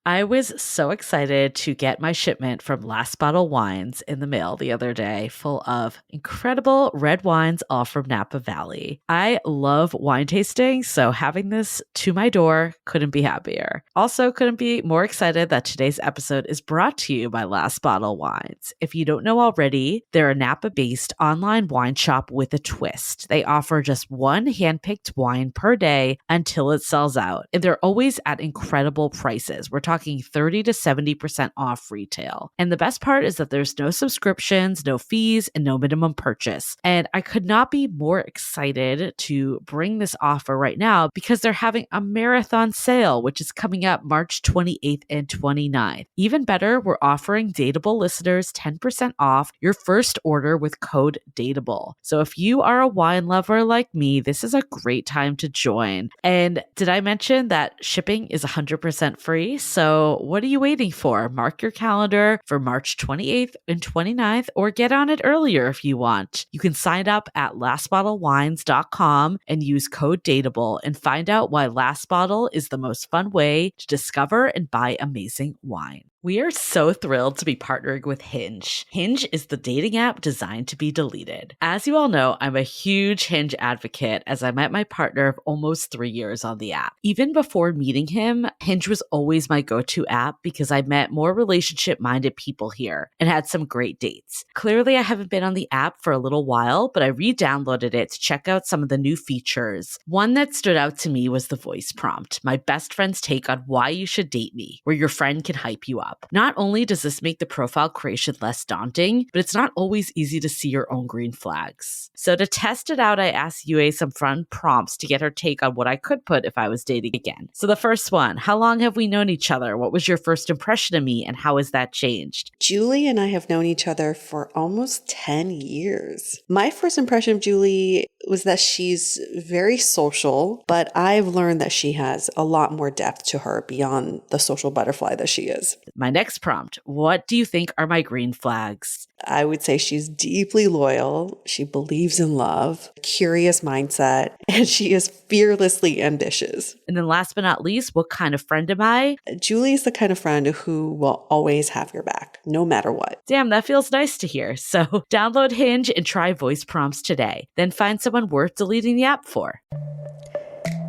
I was so excited to get my shipment from Last Bottle Wines in the mail the other day, full of incredible red wines, all from Napa Valley. I love wine tasting, so having this to my door couldn't be happier. Also, couldn't be more excited that today's episode is brought to you by Last Bottle Wines. If you don't know already, they're a Napa-based online wine shop with a twist. They offer just one handpicked wine per day until it sells out, and they're always at incredible prices. We're talking 30 to 70% off retail. And the best part is that there's no subscriptions, no fees, and no minimum purchase. And I could not be more excited to bring this offer right now because they're having a marathon sale, which is coming up March 28th and 29th. Even better, we're offering Dateable listeners 10% off your first order with code DATEABLE. So if you are a wine lover like me, this is a great time to join. And did I mention that shipping is 100% free? So what are you waiting for? Mark your calendar for March 28th and 29th, or get on it earlier if you want. You can sign up at lastbottlewines.com and use code DATEABLE and find out why Last Bottle is the most fun way to discover and buy amazing wine. We are so thrilled to be partnering with Hinge. Hinge is the dating app designed to be deleted. As you all know, I'm a huge Hinge advocate as I met my partner of almost 3 years on the app. Even before meeting him, Hinge was always my go-to app because I met more relationship-minded people here and had some great dates. Clearly, I haven't been on the app for a little while, but I re-downloaded it to check out some of the new features. One that stood out to me was the voice prompt, my best friend's take on why you should date me, where your friend can hype you up. Not only does this make the profile creation less daunting, but it's not always easy to see your own green flags. So to test it out, I asked Yue some fun prompts to get her take on what I could put if I was dating again. So the first one, how long have we known each other? What was your first impression of me and how has that changed? Julie and I have known each other for almost 10 years. My first impression of Julie was that she's very social, but I've learned that she has a lot more depth to her beyond the social butterfly that she is. My next prompt, what do you think are my green flags? I would say she's deeply loyal. She believes in love, curious mindset, and she is fearlessly ambitious. And then last but not least, what kind of friend am I? Julie is the kind of friend who will always have your back, no matter what. Damn, that feels nice to hear. So download Hinge and try voice prompts today. Then find someone worth deleting the app for.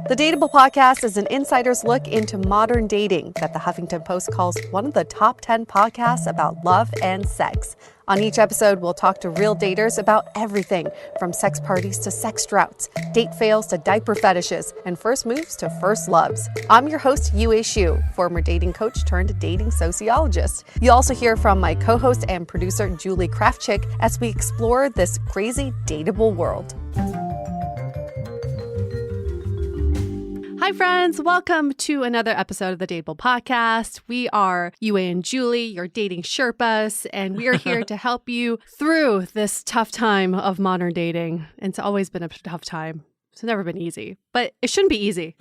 The Dateable podcast is an insider's look into modern dating that the Huffington Post calls one of the top 10 podcasts about love and sex. On each episode, we'll talk to real daters about everything from sex parties to sex droughts, date fails to diaper fetishes, and first moves to first loves. I'm your host, Yue Xu, former dating coach turned dating sociologist. You'll also hear from my co-host and producer, Julie Krafchick, as we explore this crazy dateable world. Hi, friends. Welcome to another episode of the Dateable podcast. We are Yue and Julie, your dating Sherpas, and we are here to help you through this tough time of modern dating. And it's always been a tough time. It's never been easy, but it shouldn't be easy.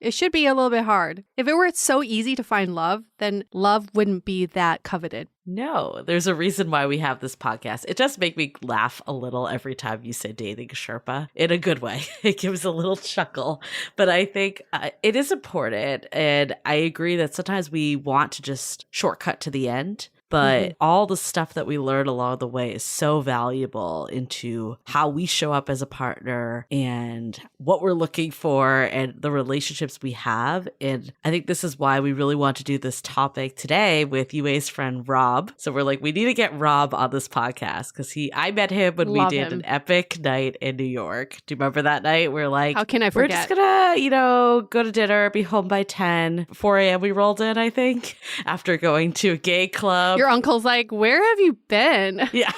It should be a little bit hard. If it were so easy to find love, then love wouldn't be that coveted. No, there's a reason why we have this podcast. It does make me laugh a little every time you say dating Sherpa in a good way. It gives a little chuckle, but I think it is important. And I agree that sometimes we want to just shortcut to the end. But all the stuff that we learn along the way is so valuable into how we show up as a partner and what we're looking for and the relationships we have. And I think this is why we really want to do this topic today with Yue's friend Rob. So we're like, we need to get Rob on this podcast because I met him when we did an epic night in New York. Do you remember that night? We're like, how can I forget? We're just gonna, go to dinner, be home by 10. 4 a.m. we rolled in, I think, after going to a gay club. Your uncle's like, where have you been? Yeah.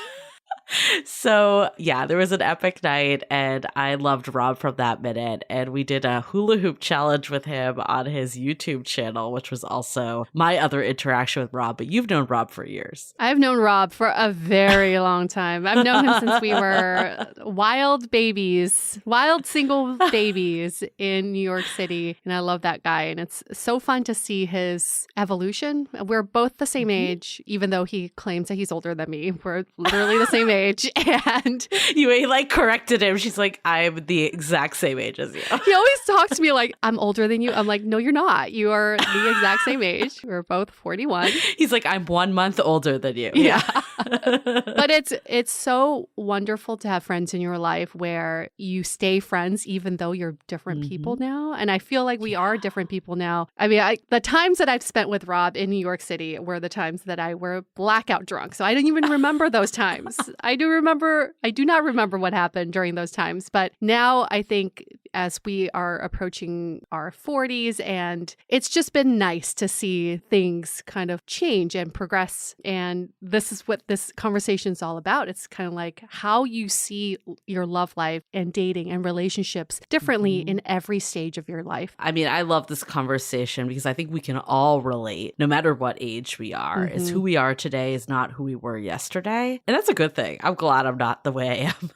So, yeah, there was an epic night and I loved Rob from that minute. And we did a hula hoop challenge with him on his YouTube channel, which was also my other interaction with Rob. But you've known Rob for years. I've known Rob for a very long time. I've known him since we were wild single babies in New York City. And I love that guy. And it's so fun to see his evolution. We're both the same age, even though he claims that he's older than me. We're literally the same age. age. And You like corrected him. She's like, I'm the exact same age as you. he always talks to me like, I'm older than you. I'm like, no, you're not. You are the exact same age. We're both 41. He's like, I'm 1 month older than you. Yeah. But it's so wonderful to have friends in your life where you stay friends even though you're different people now. And I feel like we are different people now. I mean, the times that I've spent with Rob in New York City were the times that I were blackout drunk. So I didn't even remember those times. I do not remember what happened during those times. But now I think as we are approaching our 40s, and it's just been nice to see things kind of change and progress. And this is what this conversation is all about. It's kind of like how you see your love life and dating and relationships differently in every stage of your life. I mean, I love this conversation because I think we can all relate, no matter what age we are. Is who we are today is not who we were yesterday. And that's a good thing. I'm glad I'm not the way I am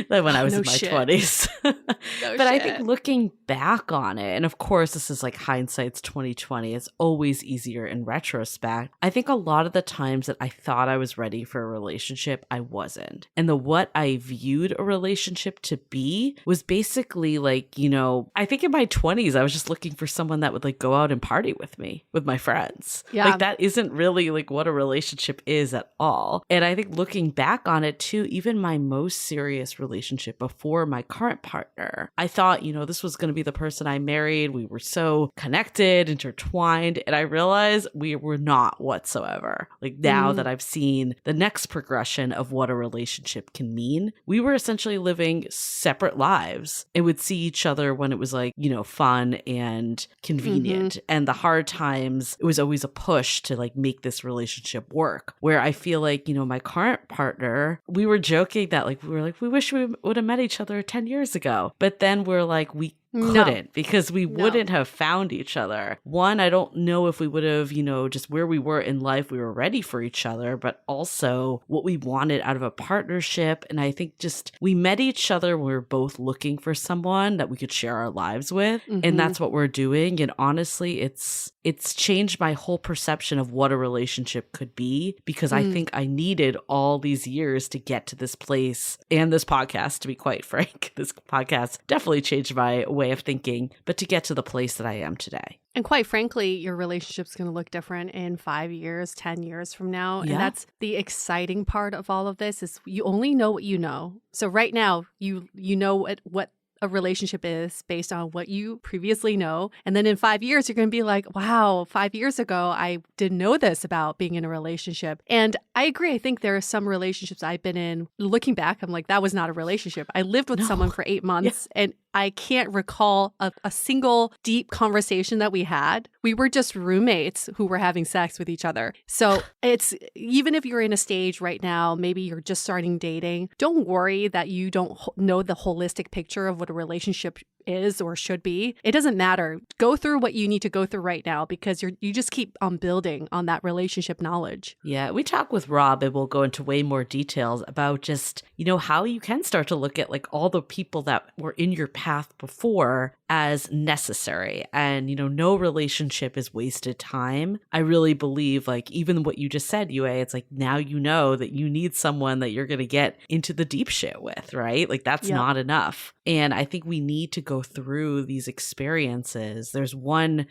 when I was in my 20s. But I think looking back on it, and of course this is like hindsight's 2020, it's always easier in retrospect. I think a lot of the times that I thought I was ready for a relationship, I wasn't. And what I viewed a relationship to be was basically like, I think in my 20s, I was just looking for someone that would like go out and party with me, with my friends. Yeah. Like that isn't really like what a relationship is at all. And I think looking back on it too, even my most serious relationship before my current partner, I thought, this was going to be the person I married. We were so connected, intertwined, and I realized we were not whatsoever. Like now that I've seen the next progression of what a relationship can mean, we were essentially living separate lives and would see each other when it was like, fun and convenient. And the hard times, it was always a push to like make this relationship work. Where I feel like, my current partner, we were joking that we wish we would have met each other 10 years ago. But then we're like, we couldn't because we wouldn't have found each other. One, I don't know if we would have, just where we were in life, we were ready for each other, but also what we wanted out of a partnership. And I think just we met each other when we were both looking for someone that we could share our lives with. And that's what we're doing. And honestly, it's changed my whole perception of what a relationship could be because I think I needed all these years to get to this place and this podcast, to be quite frank. This podcast definitely changed my way of thinking, but to get to the place that I am today. And quite frankly, your relationship's going to look different in 5 years, 10 years from now. Yeah. And that's the exciting part of all of this is you only know what you know. So right now, you know what a relationship is based on what you previously know. And then in 5 years, you're going to be like, wow, 5 years ago, I didn't know this about being in a relationship. And I agree. I think there are some relationships I've been in. Looking back, I'm like, that was not a relationship. I lived with someone for 8 months and I can't recall a single deep conversation that we had. We were just roommates who were having sex with each other. So it's, even if you're in a stage right now, maybe you're just starting dating, don't worry that you don't know the holistic picture of what a relationship is or should be. It doesn't matter. Go through what you need to go through right now because you just keep on building on that relationship knowledge. Yeah, we talk with Rob and we'll go into way more details about just, how you can start to look at like all the people that were in your path before as necessary. And, no relationship is wasted time. I really believe like even what you just said, Yue, it's like now you know that you need someone that you're going to get into the deep shit with, right? Like that's not enough. And I think we need to go through these experiences. There's one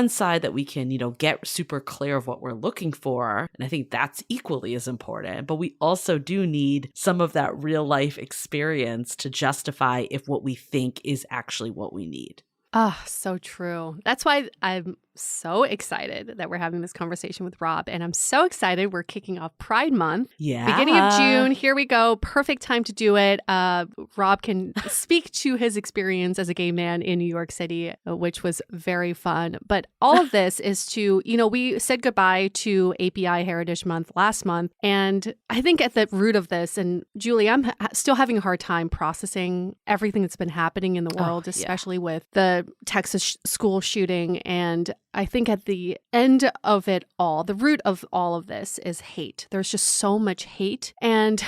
side that we can, get super clear of what we're looking for. And I think that's equally as important. But we also do need some of that real life experience to justify if what we think is actually what we need. Ah, so true. That's why I'm so excited that we're having this conversation with Rob. And I'm so excited we're kicking off Pride Month. Yeah. Beginning of June. Here we go. Perfect time to do it. Rob can speak to his experience as a gay man in New York City, which was very fun. But all of this is to, we said goodbye to API Heritage Month last month. And I think at the root of this, and Julie, I'm still having a hard time processing everything that's been happening in the world, especially with the Texas school shooting. And I think at the end of it all, the root of all of this is hate. There's just so much hate. And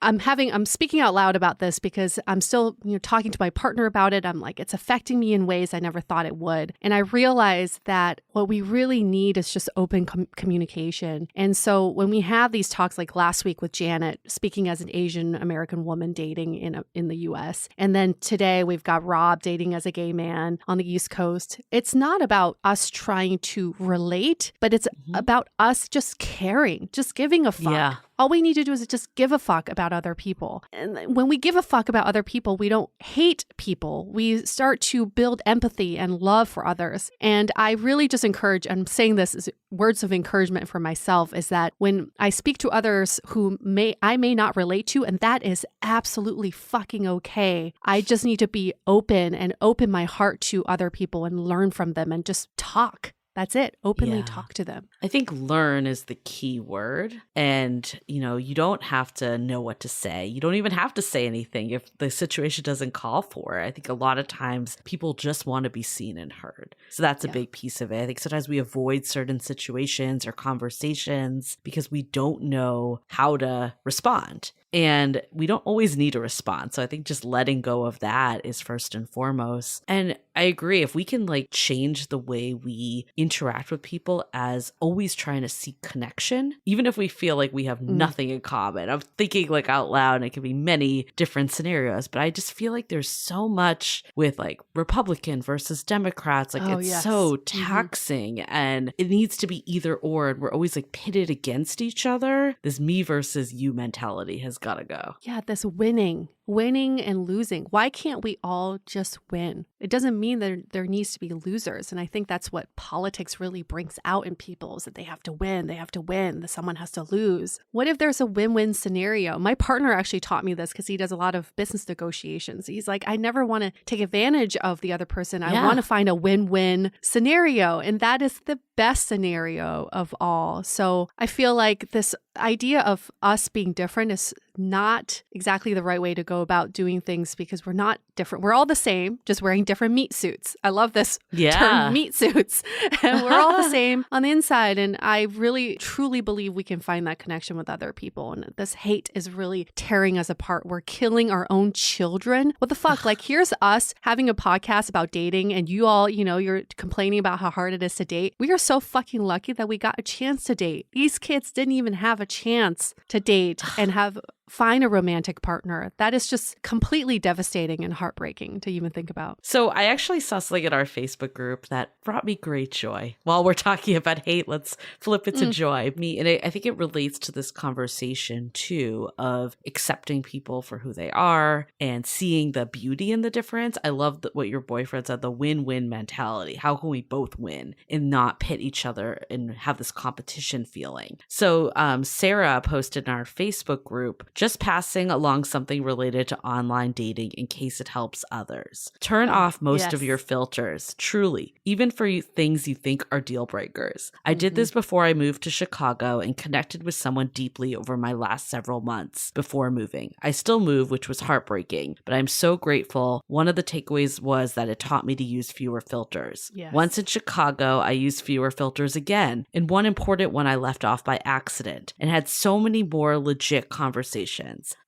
I'm speaking out loud about this because I'm still, talking to my partner about it. I'm like, it's affecting me in ways I never thought it would. And I realize that what we really need is just open communication. And so when we have these talks, like last week with Janet, speaking as an Asian American woman dating in the US, and then today we've got Rob dating as a gay man on the East Coast, it's not about us trying to relate, but it's about us just caring, just giving a fuck. Yeah. All we need to do is just give a fuck about other people. And when we give a fuck about other people, we don't hate people. We start to build empathy and love for others. And I really just encourage, I'm saying this as words of encouragement for myself, is that when I speak to others who I may not relate to, and that is absolutely fucking okay, I just need to be open and open my heart to other people and learn from them and just talk. That's it. Openly talk to them. I think learn is the key word. And, you don't have to know what to say. You don't even have to say anything if the situation doesn't call for it. I think a lot of times people just want to be seen and heard. So that's a big piece of it. I think sometimes we avoid certain situations or conversations because we don't know how to respond. And we don't always need a response. So I think just letting go of that is first and foremost. And I agree. If we can change the way we interact with people as always trying to seek connection, even if we feel like we have nothing in common. I'm thinking out loud, and it could be many different scenarios, but I just feel like there's so much with Republican versus Democrats. It's so taxing and it needs to be either or. And we're always pitted against each other. This me versus you mentality has got to go. Yeah, this winning and losing. Why can't we all just win? It doesn't mean that there needs to be losers. And I think that's what politics really brings out in people, is that they have to win, that someone has to lose. What if there's a win-win scenario? My partner actually taught me this because he does a lot of business negotiations. He's like, I never want to take advantage of the other person. I want to find a win-win scenario. And that is the best scenario of all. So I feel like this idea of us being different is not exactly the right way to go about doing things, because we're not different. We're all the same, just wearing different meat suits. I love this term, meat suits. And we're all the same on the inside. And I really, truly believe we can find that connection with other people. And this hate is really tearing us apart. We're killing our own children. What the fuck? Here's us having a podcast about dating, and you all, you're complaining about how hard it is to date. We are so fucking lucky that we got a chance to date. These kids didn't even have a chance to date and find a romantic partner. That is just completely devastating and heartbreaking to even think about. So I actually saw something in our Facebook group that brought me great joy. While we're talking about hate, let's flip it to joy. And I think it relates to this conversation too, of accepting people for who they are and seeing the beauty in the difference. I love what your boyfriend said, the win-win mentality. How can we both win and not pit each other and have this competition feeling? So Sarah posted in our Facebook group, just passing along something related to online dating in case it helps others. Turn off most of your filters, truly, even for things you think are deal breakers. I did this before I moved to Chicago and connected with someone deeply over my last several months before moving. I still move, which was heartbreaking, but I'm so grateful. One of the takeaways was that it taught me to use fewer filters. Yes. Once in Chicago, I used fewer filters again, and one important one I left off by accident, and had so many more legit conversations.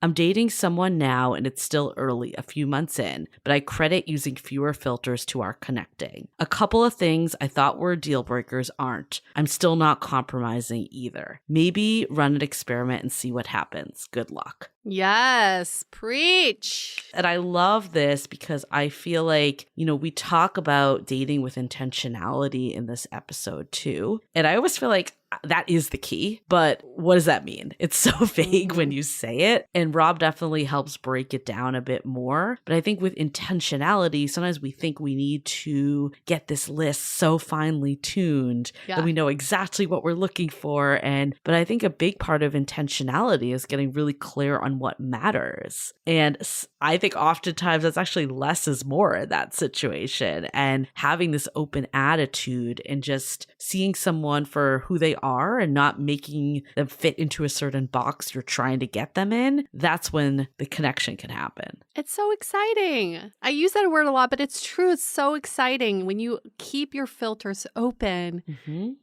I'm dating someone now, and it's still early, a few months in, but I credit using fewer filters to our connecting. A couple of things I thought were deal breakers aren't. I'm still not compromising either. Maybe run an experiment and see what happens. Good luck. Yes, preach. And I love this because I feel like, we talk about dating with intentionality in this episode too. And I always feel like that is the key. But what does that mean? It's so vague when you say it. And Rob definitely helps break it down a bit more. But I think with intentionality, sometimes we think we need to get this list so finely tuned that we know exactly what we're looking for. But I think a big part of intentionality is getting really clear on what matters. And I think oftentimes that's actually less is more in that situation, and having this open attitude and just seeing someone for who they are and not making them fit into a certain box you're trying to get them in, that's when the connection can happen. It's so exciting. I use that word a lot, but it's true. It's so exciting. When you keep your filters open,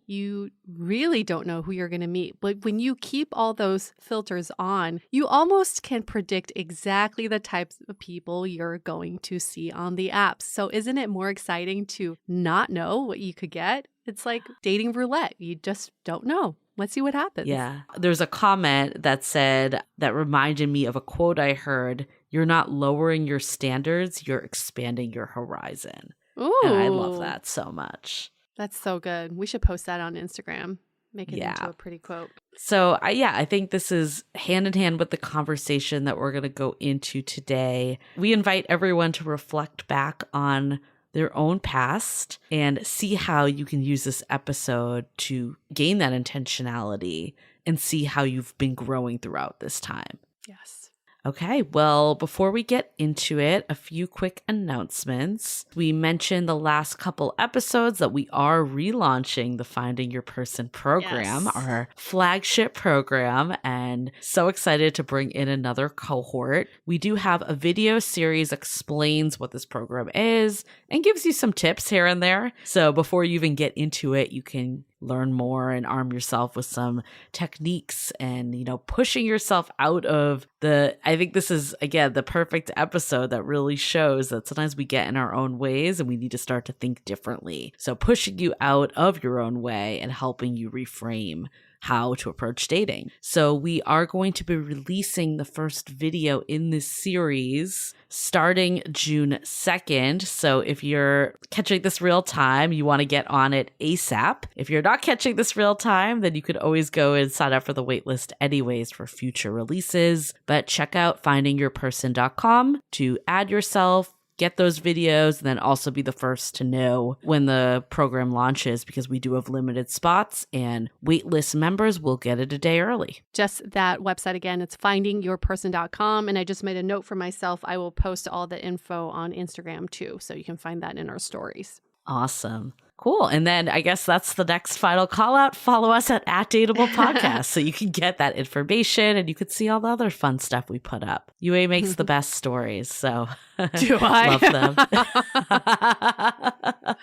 you really don't know who you're going to meet. But when you keep all those filters on, you almost can predict exactly the types of people you're going to see on the apps. So isn't it more exciting to not know what you could get? It's like dating roulette. You just don't know. Let's see what happens. Yeah. There's a comment that said, that reminded me of a quote I heard, "You're not lowering your standards, you're expanding your horizon." Ooh. And I love that so much. That's so good. We should post that on Instagram. Make it into a pretty quote. So I think this is hand in hand with the conversation that we're going to go into today. We invite everyone to reflect back on their own past and see how you can use this episode to gain that intentionality and see how you've been growing throughout this time. Yes. Okay, well, before we get into it, a few quick announcements. We mentioned the last couple episodes that we are relaunching the Finding Your Person program, our flagship program, and so excited to bring in another cohort. We do have a video series that explains what this program is and gives you some tips here and there. So before you even get into it, you can learn more and arm yourself with some techniques and, pushing yourself out of I think this is, again, the perfect episode that really shows that sometimes we get in our own ways and we need to start to think differently. So pushing you out of your own way and helping you reframe how to approach dating. So we are going to be releasing the first video in this series starting June 2nd. So if you're catching this real time, you want to get on it ASAP. If you're not catching this real time, then you could always go and sign up for the waitlist anyways for future releases. But check out findingyourperson.com to add yourself, get those videos, and then also be the first to know when the program launches, because we do have limited spots and waitlist members will get it a day early. Just that website again, it's findingyourperson.com. And I just made a note for myself. I will post all the info on Instagram too. So you can find that in our stories. Awesome. Cool. And then I guess that's the next final call out. Follow us at DATEABLE Podcast so you can get that information and you can see all the other fun stuff we put up. UA makes the best stories, so do I love them.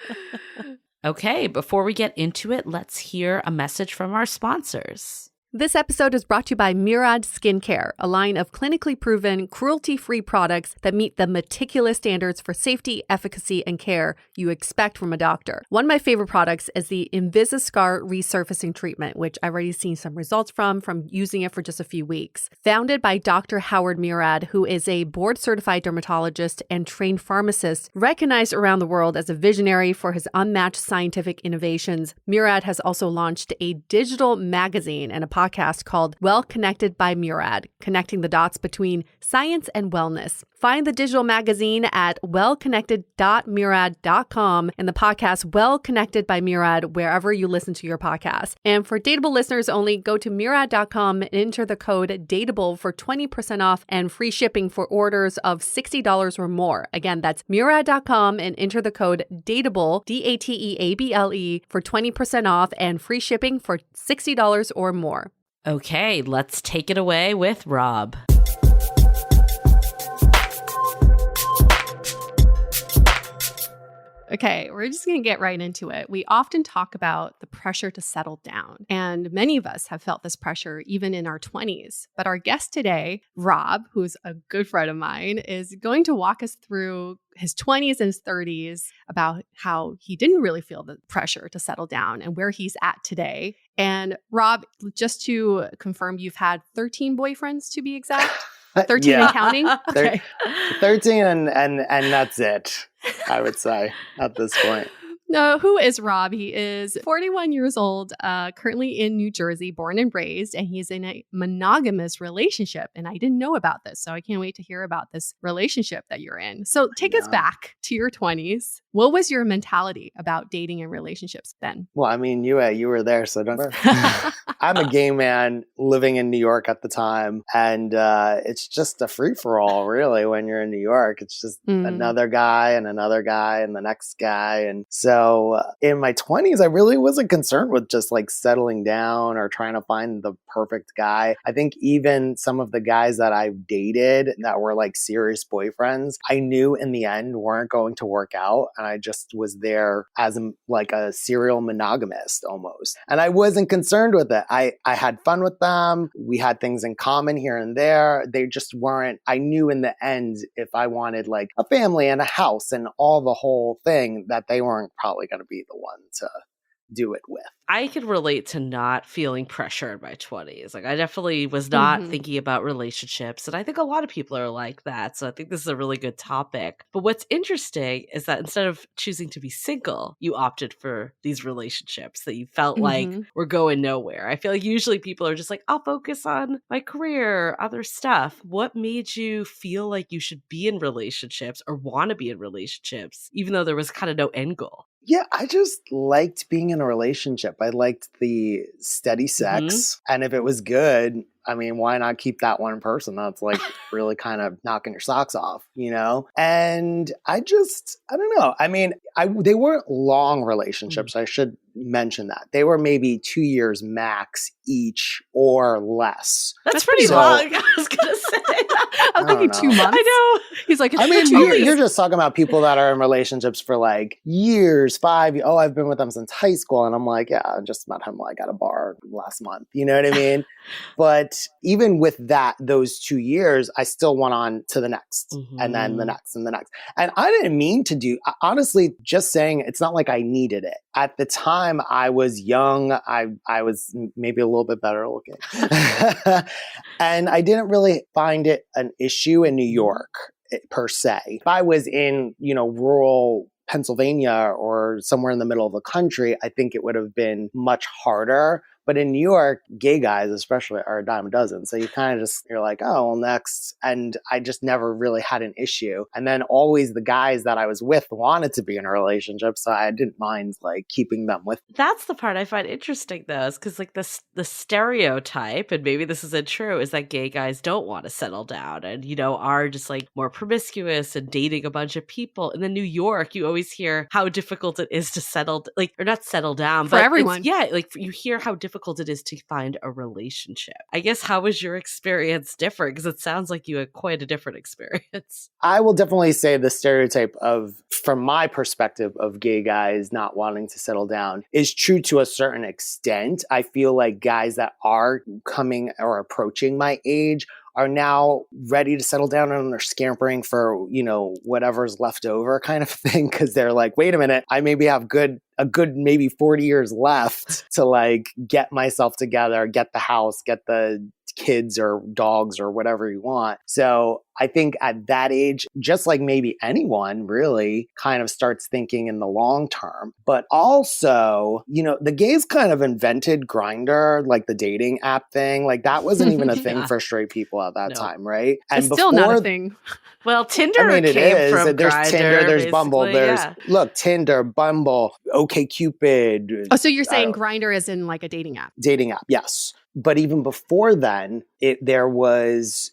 Okay, before we get into it, let's hear a message from our sponsors. This episode is brought to you by Murad Skincare, a line of clinically proven, cruelty-free products that meet the meticulous standards for safety, efficacy, and care you expect from a doctor. One of my favorite products is the Invisiscar Resurfacing Treatment, which I've already seen some results from using it for just a few weeks. Founded by Dr. Howard Murad, who is a board-certified dermatologist and trained pharmacist, recognized around the world as a visionary for his unmatched scientific innovations, Murad has also launched a digital magazine and a podcast called Well Connected by Murad, connecting the dots between science and wellness. Find the digital magazine at wellconnected.murad.com and the podcast Well Connected by Murad wherever you listen to your podcast. And for Dateable listeners only, go to murad.com and enter the code DATEABLE for 20% off and free shipping for orders of $60 or more. Again, that's murad.com and enter the code DATEABLE, DATEABLE, for 20% off and free shipping for $60 or more. Okay, let's take it away with Rob. Okay, we're just going to get right into it. We often talk about the pressure to settle down, and many of us have felt this pressure even in our 20s. But our guest today, Rob, who's a good friend of mine, is going to walk us through his 20s and his 30s about how he didn't really feel the pressure to settle down and where he's at today. And Rob, just to confirm, you've had 13 boyfriends to be exact? 13 and counting? Okay. 13 and that's it, I would say, at this point. No, who is Rob? He is 41 years old, currently in New Jersey, born and raised, and he's in a monogamous relationship. And I didn't know about this, so I can't wait to hear about this relationship that you're in. So take us back to your 20s. What was your mentality about dating and relationships then? Well, I mean, you were there, so don't. I'm a gay man living in New York at the time. And it's just a free-for-all, really, when you're in New York. It's just another guy and another guy and the next guy. And so in my 20s, I really wasn't concerned with just like settling down or trying to find the perfect guy. I think even some of the guys that I've dated that were like serious boyfriends, I knew in the end weren't going to work out. And I just was there as like a serial monogamist almost. And I wasn't concerned with it. I had fun with them. We had things in common here and there. They just weren't, I knew in the end, if I wanted like a family and a house and all the whole thing, that they weren't probably going to be the one to do it with. I can relate to not feeling pressure in my 20s. Like I definitely was not thinking about relationships. And I think a lot of people are like that. So I think this is a really good topic. But what's interesting is that instead of choosing to be single, you opted for these relationships that you felt like were going nowhere. I feel like usually people are just like, I'll focus on my career, other stuff. What made you feel like you should be in relationships or want to be in relationships, even though there was kind of no end goal? Yeah, I just liked being in a relationship. I liked the steady sex. And if it was good, I mean, why not keep that one person that's like really kind of knocking your socks off, you know? And I don't know. I mean, they weren't long relationships. I should mention that. They were maybe 2 years max each or less. That's pretty long, I was going to say. I'm thinking 2 months. I know. He's like, I mean, you're just talking about people that are in relationships for like years, 5 years. Oh, I've been with them since high school. And I'm like, yeah, I just met him like at a bar last month. You know what I mean? But even with that, those 2 years, I still went on to the next and then the next and the next. And I didn't mean to honestly, just saying, it's not like I needed it. At the time, I was young. I was maybe a little bit better looking. And I didn't really find it an issue in New York per se. If I was in, rural Pennsylvania or somewhere in the middle of the country, I think it would have been much harder. But in New York, gay guys especially are a dime a dozen. So you kind of you're like, oh, well, next. And I just never really had an issue. And then always the guys that I was with wanted to be in a relationship. So I didn't mind like keeping them with me. That's the part I find interesting though, is because like the stereotype, and maybe this isn't true, is that gay guys don't want to settle down and, are just like more promiscuous and dating a bunch of people. And then New York, you always hear how difficult it is to settle, or not settle down, for everyone. Yeah, like you hear how difficult it is to find a relationship. I guess, how was your experience different? Because it sounds like you had quite a different experience. I will definitely say the stereotype from my perspective of gay guys not wanting to settle down is true to a certain extent. I feel like guys that are coming or approaching my age are now ready to settle down and they're scampering for, whatever's left over kind of thing. Cause they're like, wait a minute, I maybe have a good maybe 40 years left to like get myself together, get the house, get the kids or dogs or whatever you want. So I think at that age, just like maybe anyone really kind of starts thinking in the long term. But also, the gays kind of invented Grindr, like the dating app thing. Like that wasn't even a thing for straight people at that time, right? And it's still not a thing. Well, Tinder it came is. from There's Grindr, Tinder, there's Bumble, look, Tinder, Bumble, OkCupid. Oh, so you're saying Grindr is in like a dating app? Dating app, yes. But even before then, there was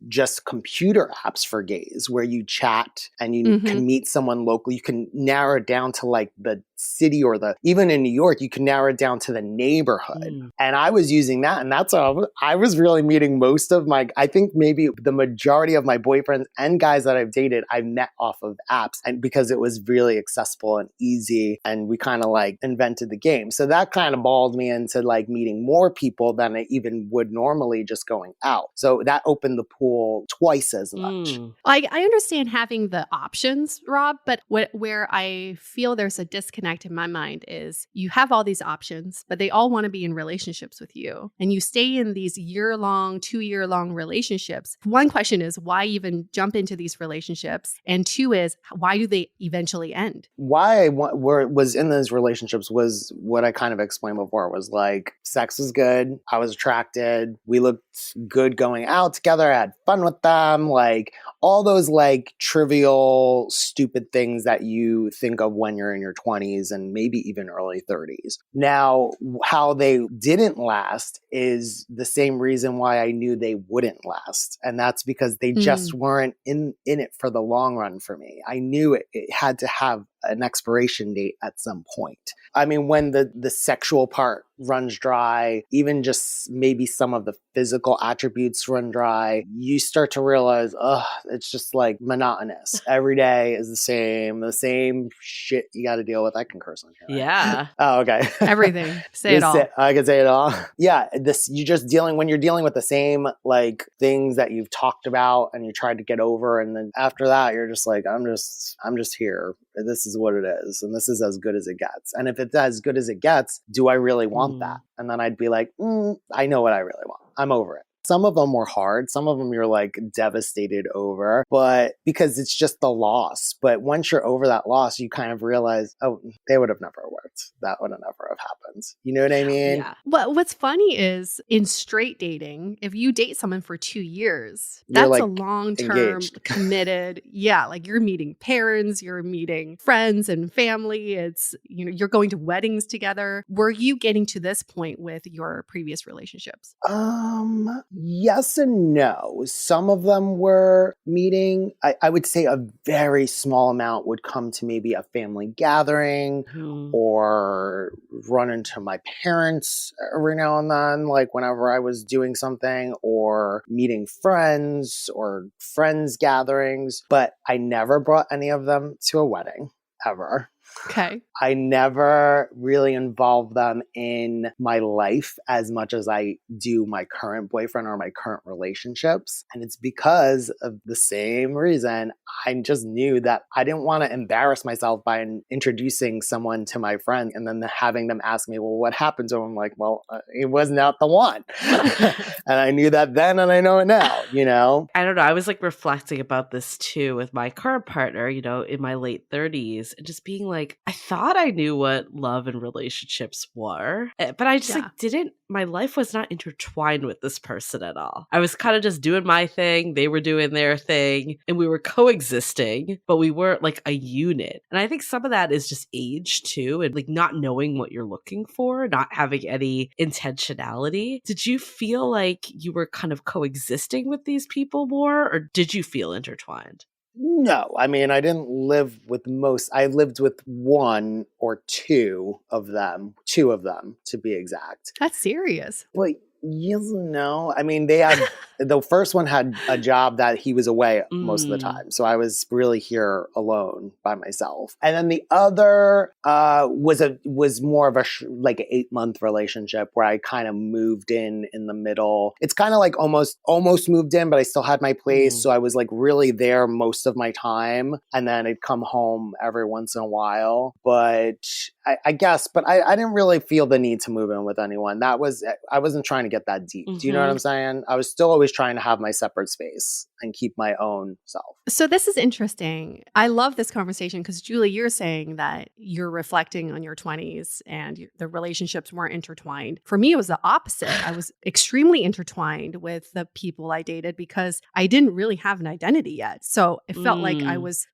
just computer apps for gays where you chat and you can meet someone local. You can narrow it down to like the city or even in New York, you can narrow it down to the neighborhood. And I was using that. And that's how I was really meeting most of I think maybe the majority of my boyfriends and guys that I've dated, I met off of apps, and because it was really accessible and easy and we kind of like invented the game. So that kind of balled me into like meeting more people than I even would normally just going out. So that opened the pool twice as much. I understand having the options, Rob, but where I feel there's a disconnect in my mind is you have all these options, but they all want to be in relationships with you. And you stay in these 2-year-long relationships. One question is, why even jump into these relationships? And two is, why do they eventually end? Why I was in those relationships was what I kind of explained before, was like, sex was good. I was attracted. We looked good going out together. I had fun with them. Like all those like trivial, stupid things that you think of when you're in your 20s and maybe even early 30s. Now, how they didn't last is the same reason why I knew they wouldn't last. And that's because they just weren't in it for the long run for me. I knew it had to have an expiration date at some point. I mean, when the sexual part runs dry, even just maybe some of the physical attributes run dry, you start to realize, it's just like monotonous. Every day is the same shit you got to deal with. I can curse on here. Right? Yeah. Oh, okay. Everything. Say it all. I can say it all. Yeah. When you're dealing with the same like things that you've talked about and you tried to get over. And then after that, you're just like, I'm just here. This is what it is. And this is as good as it gets. And if it's as good as it gets, do I really want that? And then I'd be like, I know what I really want. I'm over it. Some of them were hard. Some of them you're like devastated over, but because it's just the loss. But once you're over that loss, you kind of realize, they would have never worked. That would have never have happened. You know what I mean? Yeah. But what's funny is in straight dating, if you date someone for 2 years, You're, that's like, a long-term engaged. committed. Yeah. Like you're meeting parents, you're meeting friends and family. It's, you're going to weddings together. Were you getting to this point with your previous relationships? Yes and no. Some of them were meeting. I would say a very small amount would come to maybe a family gathering or run into my parents every now and then, like whenever I was doing something, or meeting friends or friends gatherings. But I never brought any of them to a wedding, ever. Okay. I never really involved them in my life as much as I do my current boyfriend or my current relationships. And it's because of the same reason. I just knew that I didn't want to embarrass myself by introducing someone to my friend and then having them ask me, well, what happened to him? I'm like, well, it was not the one. And I knew that then and I know it now, I don't know. I was like reflecting about this too with my current partner, in my late 30s, and just being like, I thought I knew what love and relationships were, but I just didn't. My life was not intertwined with this person at all. I was kind of just doing my thing. They were doing their thing, and we were coexisting, but we weren't like a unit. And I think some of that is just age too, and like not knowing what you're looking for, not having any intentionality. Did you feel like you were kind of coexisting with these people more, or did you feel intertwined? No, I mean, I didn't live with most. I lived with one or two of them to be exact. That's serious. Well, yes and no. I mean, the first one had a job that he was away most of the time. So I was really here alone by myself. And then the other was more of like an 8-month relationship where I kind of moved in the middle. It's kind of like almost moved in, but I still had my place. So I was like really there most of my time. And then I'd come home every once in a while. But I guess, but I didn't really feel the need to move in with anyone. I wasn't trying to get that deep. Do you know what I'm saying? I was still always trying to have my separate space and keep my own self. So this is interesting. I love this conversation because Julie, you're saying that you're reflecting on your 20s and the relationships weren't intertwined. For me, it was the opposite. I was extremely intertwined with the people I dated because I didn't really have an identity yet. So it felt like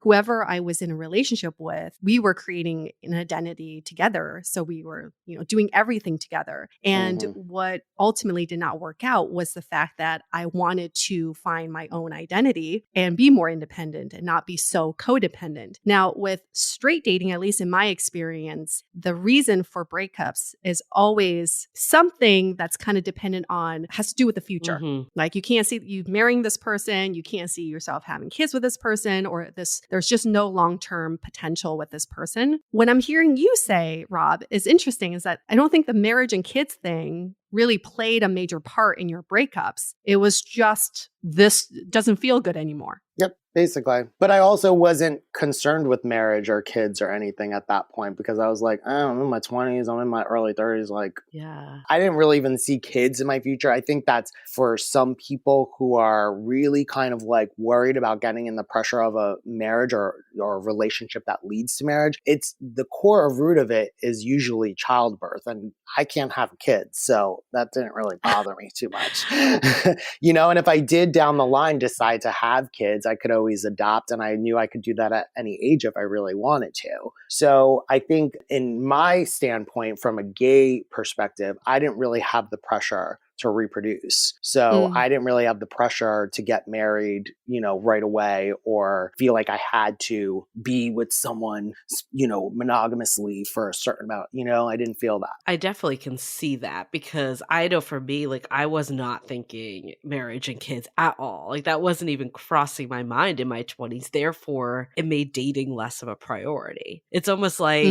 whoever I was in a relationship with, we were creating an identity together. So we were, doing everything together. And what ultimately did not work out was the fact that I wanted to find my own identity and be more independent and not be so codependent. Now, with straight dating, at least in my experience, the reason for breakups is always something that's kind of dependent on, has to do with the future. Like you can't see you marrying this person, you can't see yourself having kids with this person, or there's just no long-term potential with this person. What I'm hearing you say, Rob, is interesting is that I don't think the marriage and kids thing really played a major part in your breakups. It was just, this doesn't feel good anymore. Yep, basically. But I also wasn't concerned with marriage or kids or anything at that point because I was like, I'm in my 20s, I'm in my early 30s. Like, I didn't really even see kids in my future. I think that's for some people who are really kind of like worried about getting in the pressure of a marriage or a relationship that leads to marriage. It's the core of root of it is usually childbirth, and I can't have kids. So that didn't really bother me too much. And if I did down the line decide to have kids, I could always adopt. And I knew I could do that at any age if I really wanted to. So I think in my standpoint, from a gay perspective, I didn't really have the pressure to reproduce. So I didn't really have the pressure to get married, right away, or feel like I had to be with someone, monogamously for a certain amount. I didn't feel that. I definitely can see that, because I know for me, like, I was not thinking marriage and kids at all. Like, that wasn't even crossing my mind in my 20s. Therefore, it made dating less of a priority. It's almost like,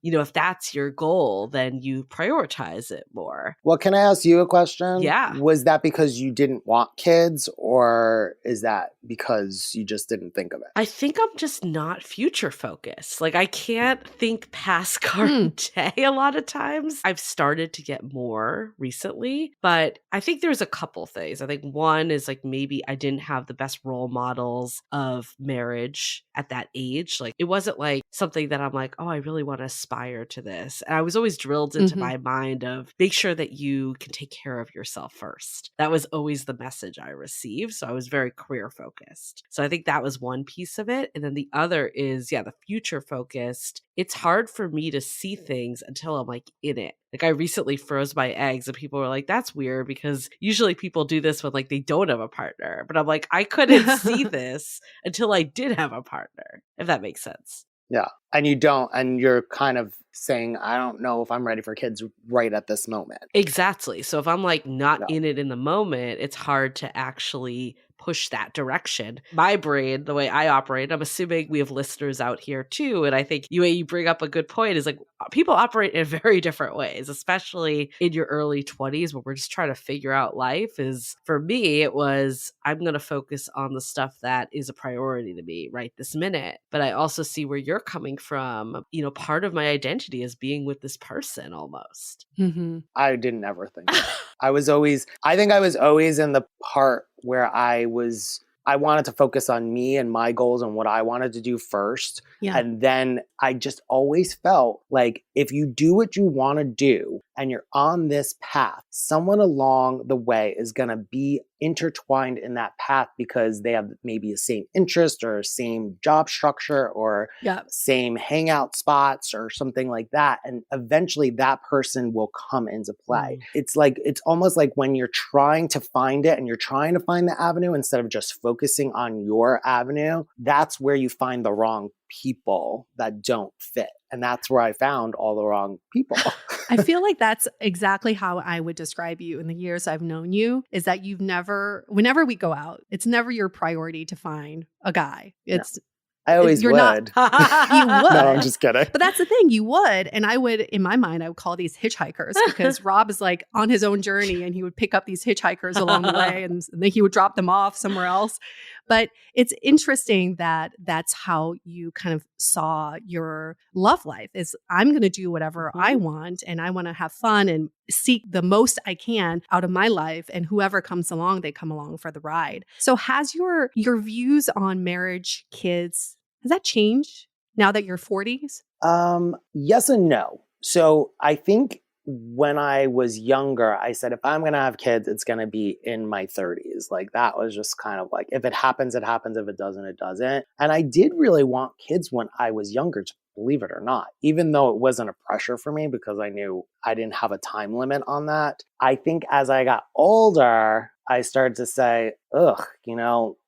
if that's your goal, then you prioritize it more. Well, can I ask you a question? Yeah. Was that because you didn't want kids, or is that because you just didn't think of it? I think I'm just not future focused. Like, I can't think past current day a lot of times. I've started to get more recently, but I think there's a couple things. I think one is like maybe I didn't have the best role models of marriage at that age. Like, it wasn't like something that I'm like, oh, I really want to aspire to this. And I was always drilled into my mind of make sure that you can take care of yourself first. That was always the message I received. So I was very career focused. So I think that was one piece of it. And then the other is, the future focused. It's hard for me to see things until I'm like in it. Like, I recently froze my eggs and people were like, that's weird, because usually people do this when like they don't have a partner. But I'm like, I couldn't see this until I did have a partner, if that makes sense. Yeah. And you're kind of saying, I don't know if I'm ready for kids right at this moment. Exactly. So if I'm like not in it in the moment, it's hard to actually push that direction. My brain, the way I operate, I'm assuming we have listeners out here too. And I think you bring up a good point, is like people operate in very different ways, especially in your early 20s when we're just trying to figure out life. Is for me, it was, I'm going to focus on the stuff that is a priority to me right this minute. But I also see where you're coming from. Part of my identity is being with this person almost. I didn't ever think that. I think I was always in the part where I wanted to focus on me and my goals and what I wanted to do first. Yeah. And then I just always felt like if you do what you want to do and you're on this path, someone along the way is going to be intertwined in that path because they have maybe the same interest or same job structure or same hangout spots or something like that. And eventually that person will come into play. It's almost like when you're trying to find it and you're trying to find the avenue instead of just focusing on your avenue, that's where you find the wrong people that don't fit. And that's where I found all the wrong people. I feel like that's exactly how I would describe you in the years I've known you, is that whenever we go out, it's never your priority to find a guy. I always would. You would. No, I'm just kidding. But that's the thing, you would. And I would, in my mind, I would call these hitchhikers, because Rob is like on his own journey and he would pick up these hitchhikers along the way and then he would drop them off somewhere else. But it's interesting that that's how you kind of saw your love life, is I'm going to do whatever I want, and I want to have fun and seek the most I can out of my life. And whoever comes along, they come along for the ride. So has your views on marriage, kids, has that changed now that you're 40s? Yes and no. So I think when I was younger, I said, if I'm going to have kids, it's going to be in my 30s. Like, that was just kind of like, if it happens, it happens. If it doesn't, it doesn't. And I did really want kids when I was younger, believe it or not, even though it wasn't a pressure for me because I knew I didn't have a time limit on that. I think as I got older, I started to say,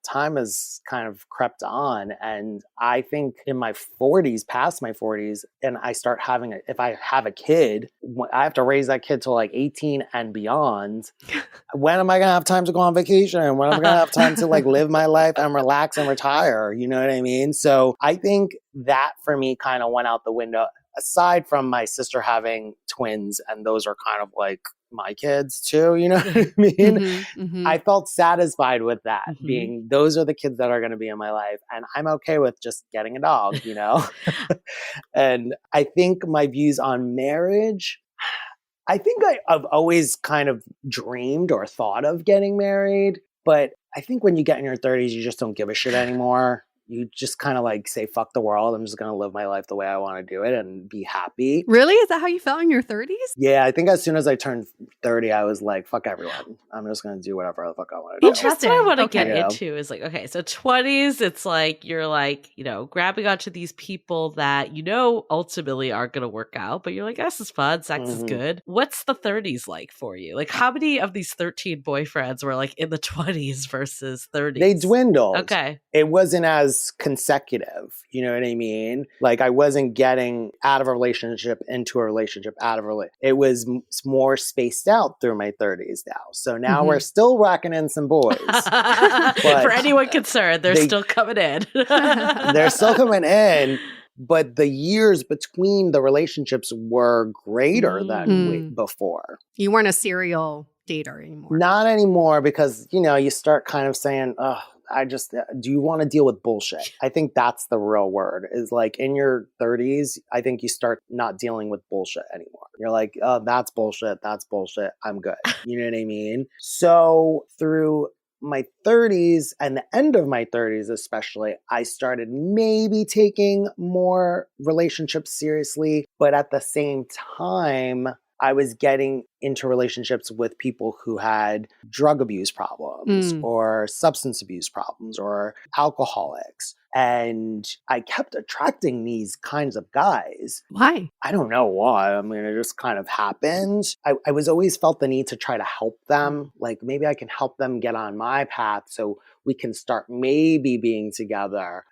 time has kind of crept on. And I think in my 40s, past my 40s, and I start if I have a kid, I have to raise that kid till like 18 and beyond. When am I going to have time to go on vacation? When am I going to have time to like live my life and relax and retire? You know what I mean? So I think that for me kind of went out the window, aside from my sister having twins, and those are kind of like my kids too, you know what I mean? I felt satisfied with that, being those are the kids that are going to be in my life, and I'm okay with just getting a dog, And I think my views on marriage, I think I've always kind of dreamed or thought of getting married, but I think when you get in your 30s, you just don't give a shit anymore. You just kind of like say, fuck the world. I'm just going to live my life the way I want to do it and be happy. Really? Is that how you felt in your 30s? Yeah, I think as soon as I turned 30, I was like, fuck everyone. I'm just going to do whatever the fuck I want to do. That's what I want to Okay. get into is like, okay, so 20s, it's like you're like, grabbing onto these people that ultimately aren't going to work out, but you're like, this is fun, sex is good. What's the 30s like for you? Like, how many of these 13 boyfriends were like in the 20s versus 30s? They dwindled. Okay. It wasn't as consecutive. You know what I mean? Like I wasn't getting out of a relationship into a relationship out of a relationship. It was more spaced out through my 30s now. So now we're still racking in some boys. For anyone concerned, they're still coming in. They're still coming in. But the years between the relationships were greater than before. You weren't a serial dater anymore. Not anymore because, you start kind of saying, oh, do you want to deal with bullshit? I think that's the real word is like in your 30s, I think you start not dealing with bullshit anymore. You're like, oh, that's bullshit. That's bullshit. I'm good. You know what I mean? So through my 30s and the end of my 30s especially, I started maybe taking more relationships seriously, but at the same time, I was getting into relationships with people who had drug abuse problems or substance abuse problems or alcoholics. And I kept attracting these kinds of guys. Why? I don't know why. I mean, it just kind of happened. I was always felt the need to try to help them. Like maybe I can help them get on my path so we can start maybe being together.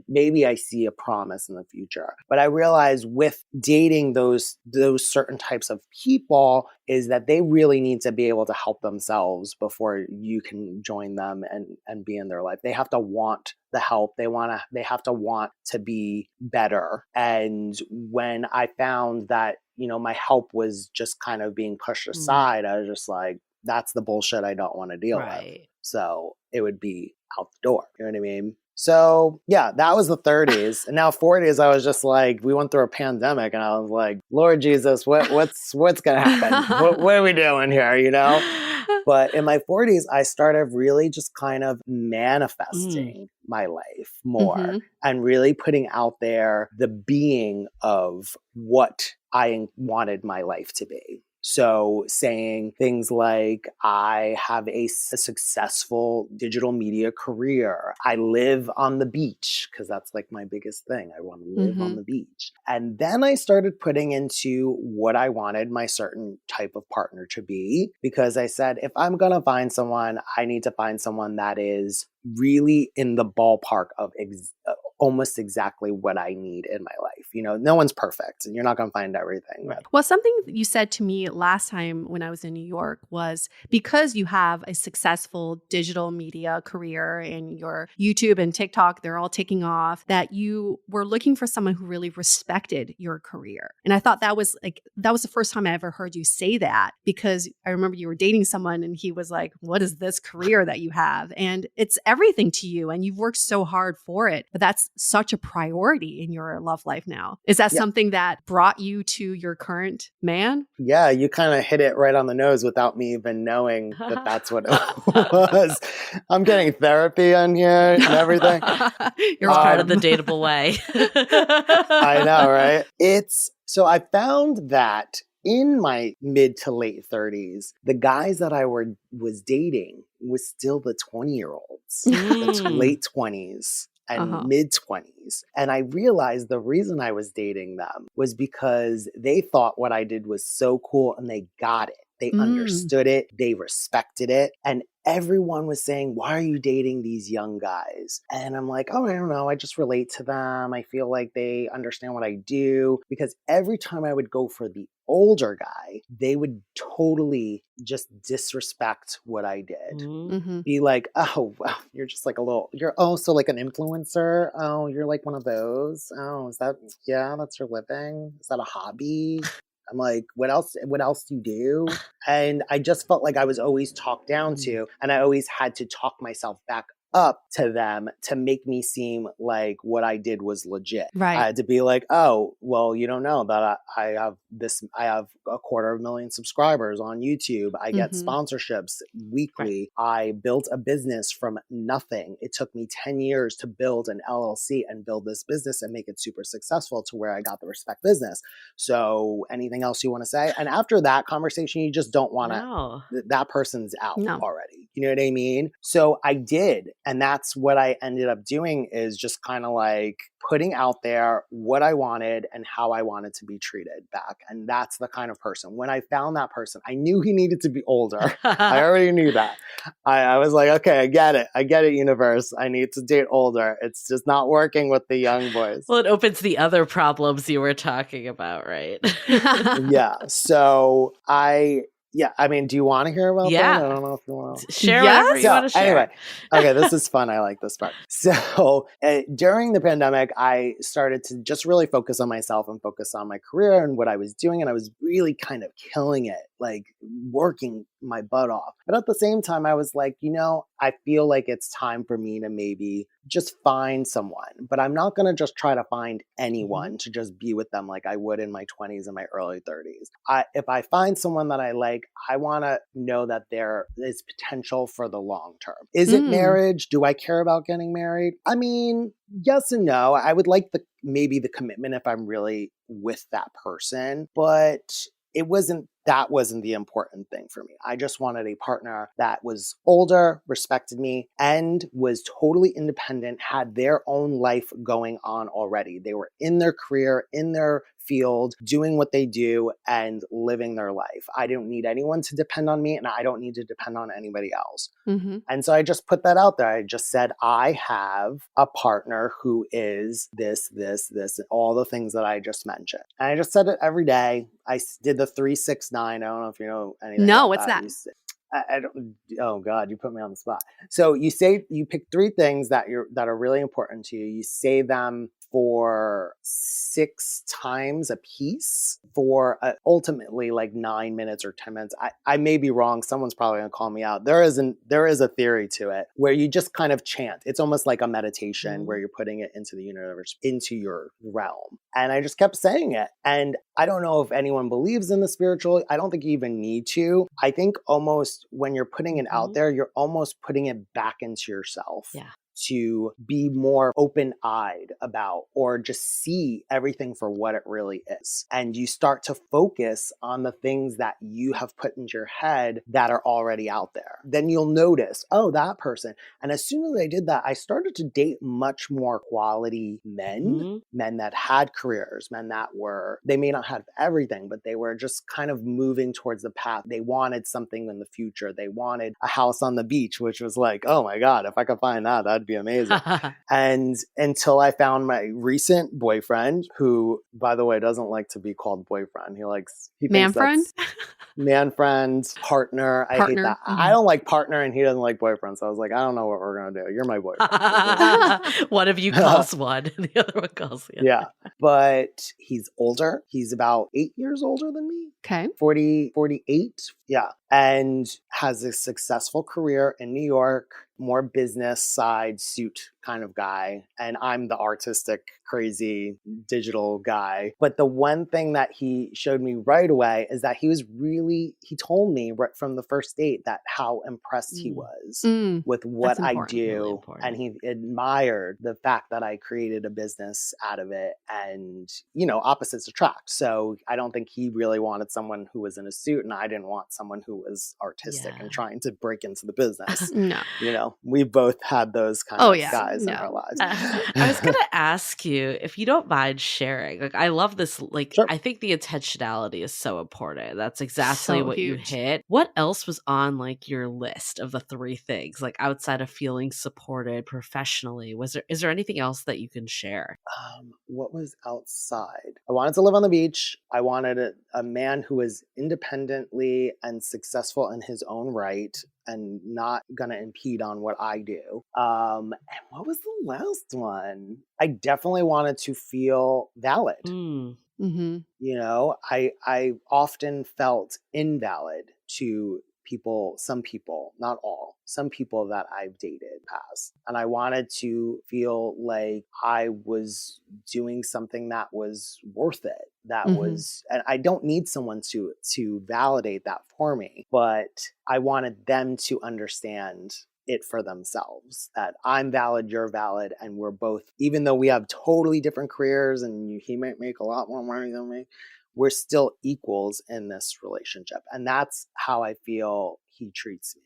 Maybe I see a promise in the future. But I realized with dating those certain types of people is that they really need to be able to help themselves before you can join them and be in their life. They have to want the help. They have to want to be better. And when I found that, my help was just kind of being pushed aside, I was just like, that's the bullshit I don't want to deal with. So it would be out the door. You know what I mean? So yeah, that was the 30s. And now 40s, I was just like, we went through a pandemic and I was like, Lord Jesus, what's going to happen? what are we doing here? But in my 40s, I started really just kind of manifesting my life more and really putting out there the being of what I wanted my life to be. So saying things like, I have a successful digital media career. I live on the beach because that's like my biggest thing. I want to live on the beach. And then I started putting into what I wanted my certain type of partner to be, because I said, if I'm going to find someone, I need to find someone that is really in the ballpark of almost exactly what I need in my life. No one's perfect and you're not going to find everything. Right. Well, something you said to me last time when I was in New York was because you have a successful digital media career and your YouTube and TikTok, they're all taking off, that you were looking for someone who really respected your career. And I thought that was the first time I ever heard you say that, because I remember you were dating someone and he was like, what is this career that you have? And it's everything to you and you've worked so hard for it, but that's such a priority in your love life now. Is that something that brought you to your current man? Yeah, you kind of hit it right on the nose without me even knowing that that's what it was. I'm getting therapy on here and everything. You're part of the dateable way. I know, right? So I found that in my mid to late 30s, the guys that I was dating was still the 20-year-olds, the late 20s. And mid 20s. And I realized the reason I was dating them was because they thought what I did was so cool and they got it. They understood it. They respected it. And everyone was saying, why are you dating these young guys? And I'm like, oh, I don't know. I just relate to them. I feel like they understand what I do. Because every time I would go for the older guy, they would totally just disrespect what I did. Be like, oh, wow, you're just like you're also like an influencer. Oh, you're like one of those. Oh, that's your living? Is that a hobby? I'm like, what else do you do? And I just felt like I was always talked down to, and I always had to talk myself back up to them to make me seem like what I did was legit. Right. I had to be like, oh, well, you don't know that I have 250,000 subscribers on YouTube. I get sponsorships weekly. I built a business from nothing. It took me 10 years to build an LLC and build this business and make it super successful to where I got the Respect business. So anything else you want to say? And after that conversation, you just don't want to, that person's out already. You know what I mean? So I did. And that's what I ended up doing, is just kind of like putting out there what I wanted and how I wanted to be treated back. And that's the kind of person. When I found that person, I knew he needed to be older. I already knew that. I was like, okay, I get it, universe. I need to date older. It's just not working with the young boys. Well, it opens the other problems you were talking about, right? Yeah. So I mean, do you want to hear about that? I don't know if you want to share whatever you want to share. Anyway, okay, this is fun. I like this part. So during the pandemic, I started to just really focus on myself and focus on my career and what I was doing. And I was really kind of killing it, like working my butt off. But at the same time, I was like, I feel like it's time for me to maybe just find someone. But I'm not going to just try to find anyone to just be with them like I would in my 20s and my early 30s. If I find someone that I like, I want to know that there is potential for the long term. Is it marriage? Do I care about getting married? I mean, yes and no. I would like maybe the commitment if I'm really with that person, but that wasn't the important thing for me. I just wanted a partner that was older, respected me, and was totally independent, had their own life going on already. They were in their career, in their field, doing what they do and living their life. I don't need anyone to depend on me, and I don't need to depend on anybody else. And so I just put that out there. I just said, I have a partner who is this, and all the things that I just mentioned. And I just said it every day. I did the 3-6-9. I don't know if you know anything. No, what's that? I don't. Oh God, you put me on the spot. So you pick 3 things that are really important to you. You say them for 6 times a piece for ultimately like 9 minutes or 10 minutes. I may be wrong. Someone's probably gonna call me out. There is a theory to it where you just kind of chant. It's almost like a meditation where you're putting it into the universe, into your realm. And I just kept saying it. And I don't know if anyone believes in the spiritual. I don't think you even need to. I think almost when you're putting it out there, you're almost putting it back into yourself. Yeah. To be more open-eyed about, or just see everything for what it really is. And you start to focus on the things that you have put into your head that are already out there. Then you'll notice, oh, that person. And as soon as I did that, I started to date much more quality men, men that had careers, men that they may not have everything, but they were just kind of moving towards the path. They wanted something in the future. They wanted a house on the beach, which was like, oh my God, if I could find that'd be amazing. And until I found my recent boyfriend, who, by the way, doesn't like to be called boyfriend. He man friend? Man friend, partner. I hate that. I don't like partner, and he doesn't like boyfriend. So I was like, I don't know what we're going to do. You're my boyfriend. One of you calls one and the other one calls the other. Yeah. But he's older. He's about 8 years older than me. Okay. 48. Yeah. And has a successful career in New York, more business side suit kind of guy. And I'm the artistic, crazy digital guy. But the one thing that he showed me right away is that he told me right from the first date that how impressed he was with what I do. Really, and he admired the fact that I created a business out of it. And, opposites attract. So I don't think he really wanted someone who was in a suit, and I didn't want someone who was artistic and trying to break into the business. No. We've both had those kind of guys in our lives. I was going to ask you if you don't mind sharing. Like, I love this. Like, sure. I think the intentionality is so important. That's exactly what huge. You hit. What else was on like your list of the 3 things? Like, outside of feeling supported professionally, is there anything else that you can share? What was outside? I wanted to live on the beach. I wanted a man who was independently and successful in his own right and not going to impede on what I do. And what was the last one? I definitely wanted to feel valid. I often felt invalid to people, some people, not all, some people that I've dated past. And I wanted to feel like I was doing something that was worth it. That was, and I don't need someone to validate that for me, but I wanted them to understand it for themselves, that I'm valid, you're valid, and we're both, even though we have totally different careers and he might make a lot more money than me, we're still equals in this relationship. And that's how I feel he treats me,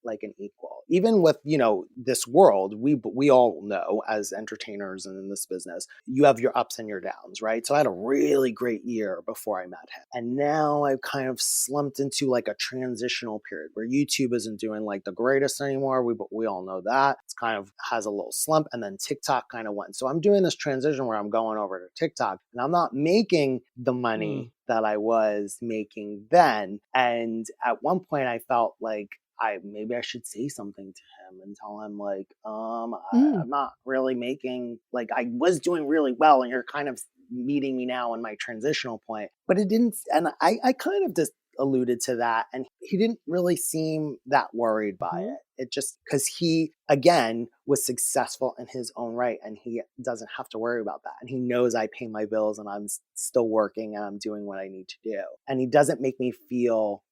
like an equal. Even with, this world, we all know as entertainers and in this business, you have your ups and your downs, right? So I had a really great year before I met him. And now I've kind of slumped into like a transitional period where YouTube isn't doing like the greatest anymore. We all know that. It's kind of has a little slump, and then TikTok kind of went. So I'm doing this transition where I'm going over to TikTok and I'm not making the money that I was making then. And at one point I felt like maybe I should say something to him and tell him like, I'm not really making, like, I was doing really well and you're kind of meeting me now in my transitional point. But it didn't, and I kind of just alluded to that, and he didn't really seem that worried by it. It just, because he, again, was successful in his own right, and he doesn't have to worry about that. And he knows I pay my bills and I'm still working and I'm doing what I need to do. And he doesn't make me feel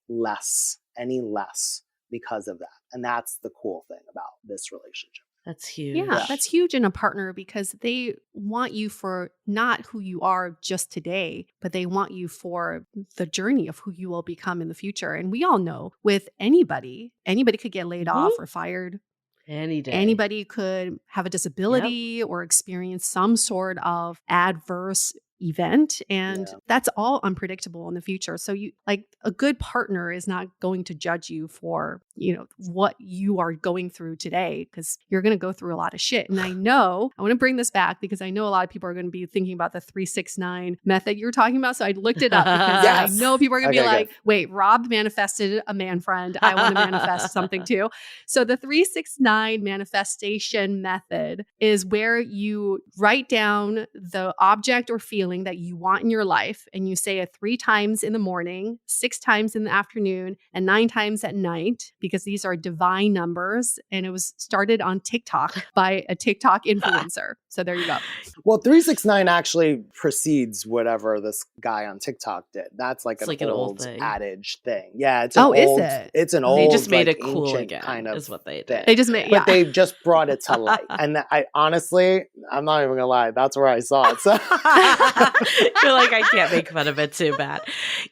any less because of that. And that's the cool thing about this relationship. That's huge. Yeah, that's huge in a partner, because they want you for not who you are just today, but they want you for the journey of who you will become in the future. And we all know with anybody could get laid off or fired. Any day. Anybody could have a disability or experience some sort of adverse event, and that's all unpredictable in the future. So you, like, a good partner is not going to judge you for, what you are going through today, because you're going to go through a lot of shit. And I want to bring this back because I know a lot of people are going to be thinking about the 3-6-9 method you're talking about. So I looked it up because I know people are going to be like, wait, Rob manifested a man friend. I want to manifest something too. So the 3-6-9 manifestation method is where you write down the object or feeling that you want in your life, and you say it 3 times in the morning, 6 times in the afternoon, and 9 times at night, because these are divine numbers. And it was started on TikTok by a TikTok influencer. So there you go. Well, 3-6-9 actually precedes whatever this guy on TikTok did. That's like an old adage thing. Yeah, it's an old. Is it? It's an old. They just made like, it cool ancient again. Kind of is what they did. thing. They just made, but they just brought it to light. And I honestly, I'm not even gonna lie, that's where I saw it. So you're like, I can't make fun of it too bad.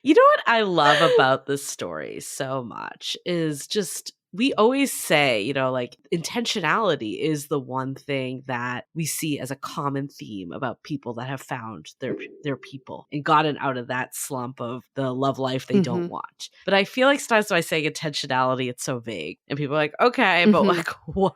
You know what I love about this story so much is just, we always say, like, intentionality is the one thing that we see as a common theme about people that have found their people and gotten out of that slump of the love life they don't want. But I feel like sometimes by saying intentionality, it's so vague. And people are like, okay, but like,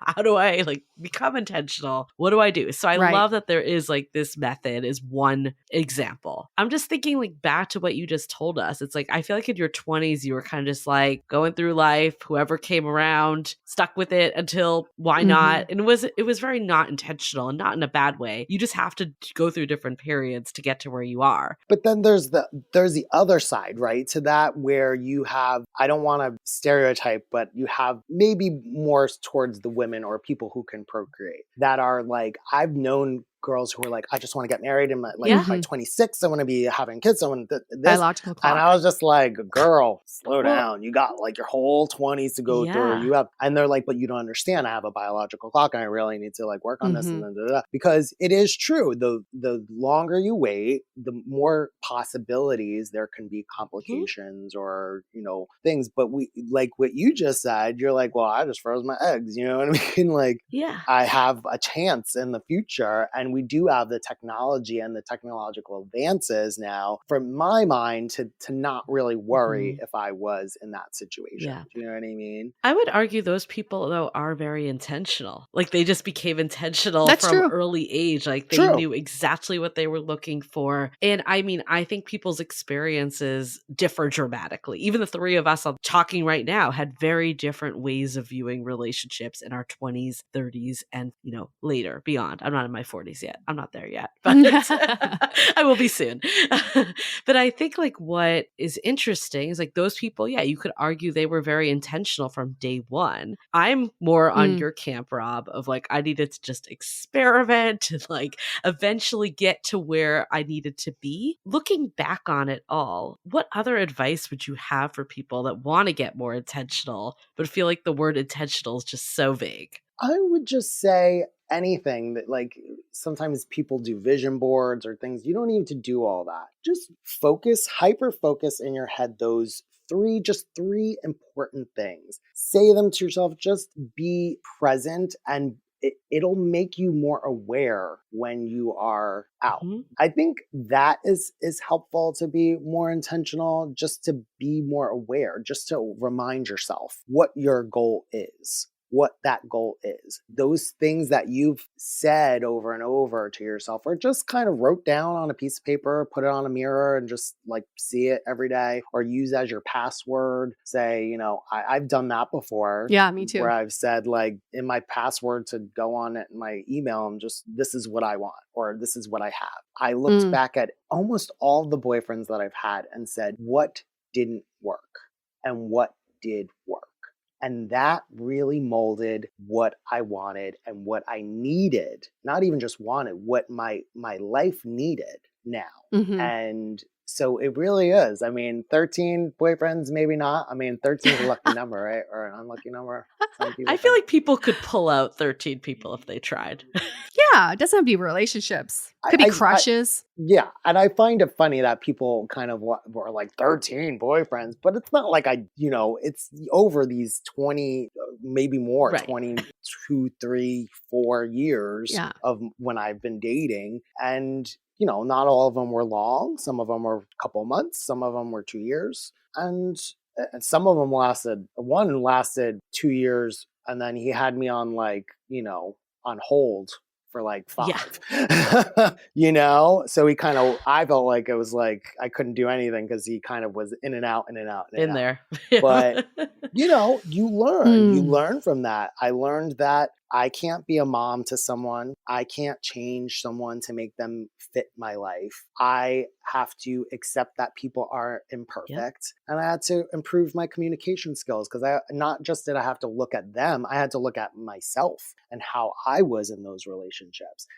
how do I like become intentional? What do I do? So I love that there is like this method is one example. I'm just thinking like back to what you just told us. It's like, I feel like in your 20s, you were kind of just like going through life, whoever came around, stuck with it until why not? And it was very not intentional and not in a bad way. You just have to go through different periods to get to where you are. But then there's the other side, right? To that where you have, I don't want to stereotype, but you have maybe more towards the women or people who can procreate that are like, I've known girls who were like, I just want to get married and by 26, I want to be having kids. I want this. Biological clock. And I was just like, girl, slow down. You got like your whole 20s to go through. And they're like, but you don't understand. I have a biological clock and I really need to like work on this and then because it is true. The longer you wait, the more possibilities there can be complications or, things. But we, like what you just said, you're like, well, I just froze my eggs. You know what I mean? Like, I have a chance in the future, and we do have the technology and the technological advances now, from my mind, to not really worry if I was in that situation. Yeah. Do you know what I mean? I would argue those people, though, are very intentional. Like, they just became intentional from early age. Like, they knew exactly what they were looking for. And I mean, I think people's experiences differ dramatically. Even the three of us talking right now had very different ways of viewing relationships in our 20s, 30s, and, later, beyond. I'm not in my 40s yet. I'm not there yet, but I will be soon. But I think like what is interesting is like those people, yeah, you could argue they were very intentional from day one. I'm more on your camp, Rob, of like I needed to just experiment and like eventually get to where I needed to be. Looking back on it all, what other advice would you have for people that want to get more intentional, but feel like the word intentional is just so vague? I would just say anything that, like, sometimes people do vision boards or things. You don't need to do all that. Just focus, hyper focus in your head those three important things. Say them to yourself. Just be present, and it'll make you more aware when you are out. I think that is helpful, to be more intentional, just to be more aware, just to remind yourself what your goal is. What that goal is. Those things that you've said over and over to yourself, or just kind of wrote down on a piece of paper, put it on a mirror and just like see it every day, or use as your password. Say, you know, I've done that before. Yeah, me too. Where I've said like in my password to go on it in my email, I'm just, this is what I want, or this is what I have. I looked back at almost all the boyfriends that I've had and said, what didn't work and what did work? And that really molded what I wanted and what I needed, not even just wanted, what my life needed now. And so it really is. I mean, 13 boyfriends, maybe not. I mean, 13 is a lucky number, right? Or an unlucky number. I feel like people could pull out 13 people if they tried. Yeah, it doesn't have to be relationships. Could be crushes. Yeah. And I find it funny that people kind of were like 13 boyfriends, but it's not like it's over these 20, maybe more, right. 22, 3, 4 years of when I've been dating. And, you know, not all of them were long. Some of them were a couple months. Some of them were 2 years. And some of them one lasted 2 years. And then he had me on on hold for like 5, you know? So I felt like it was like, I couldn't do anything because he kind of was in and out. There. But, you know, you learn from that. I learned that I can't be a mom to someone. I can't change someone to make them fit my life. I have to accept that people are imperfect. And I had to improve my communication skills, because not just did I have to look at them, I had to look at myself and how I was in those relationships.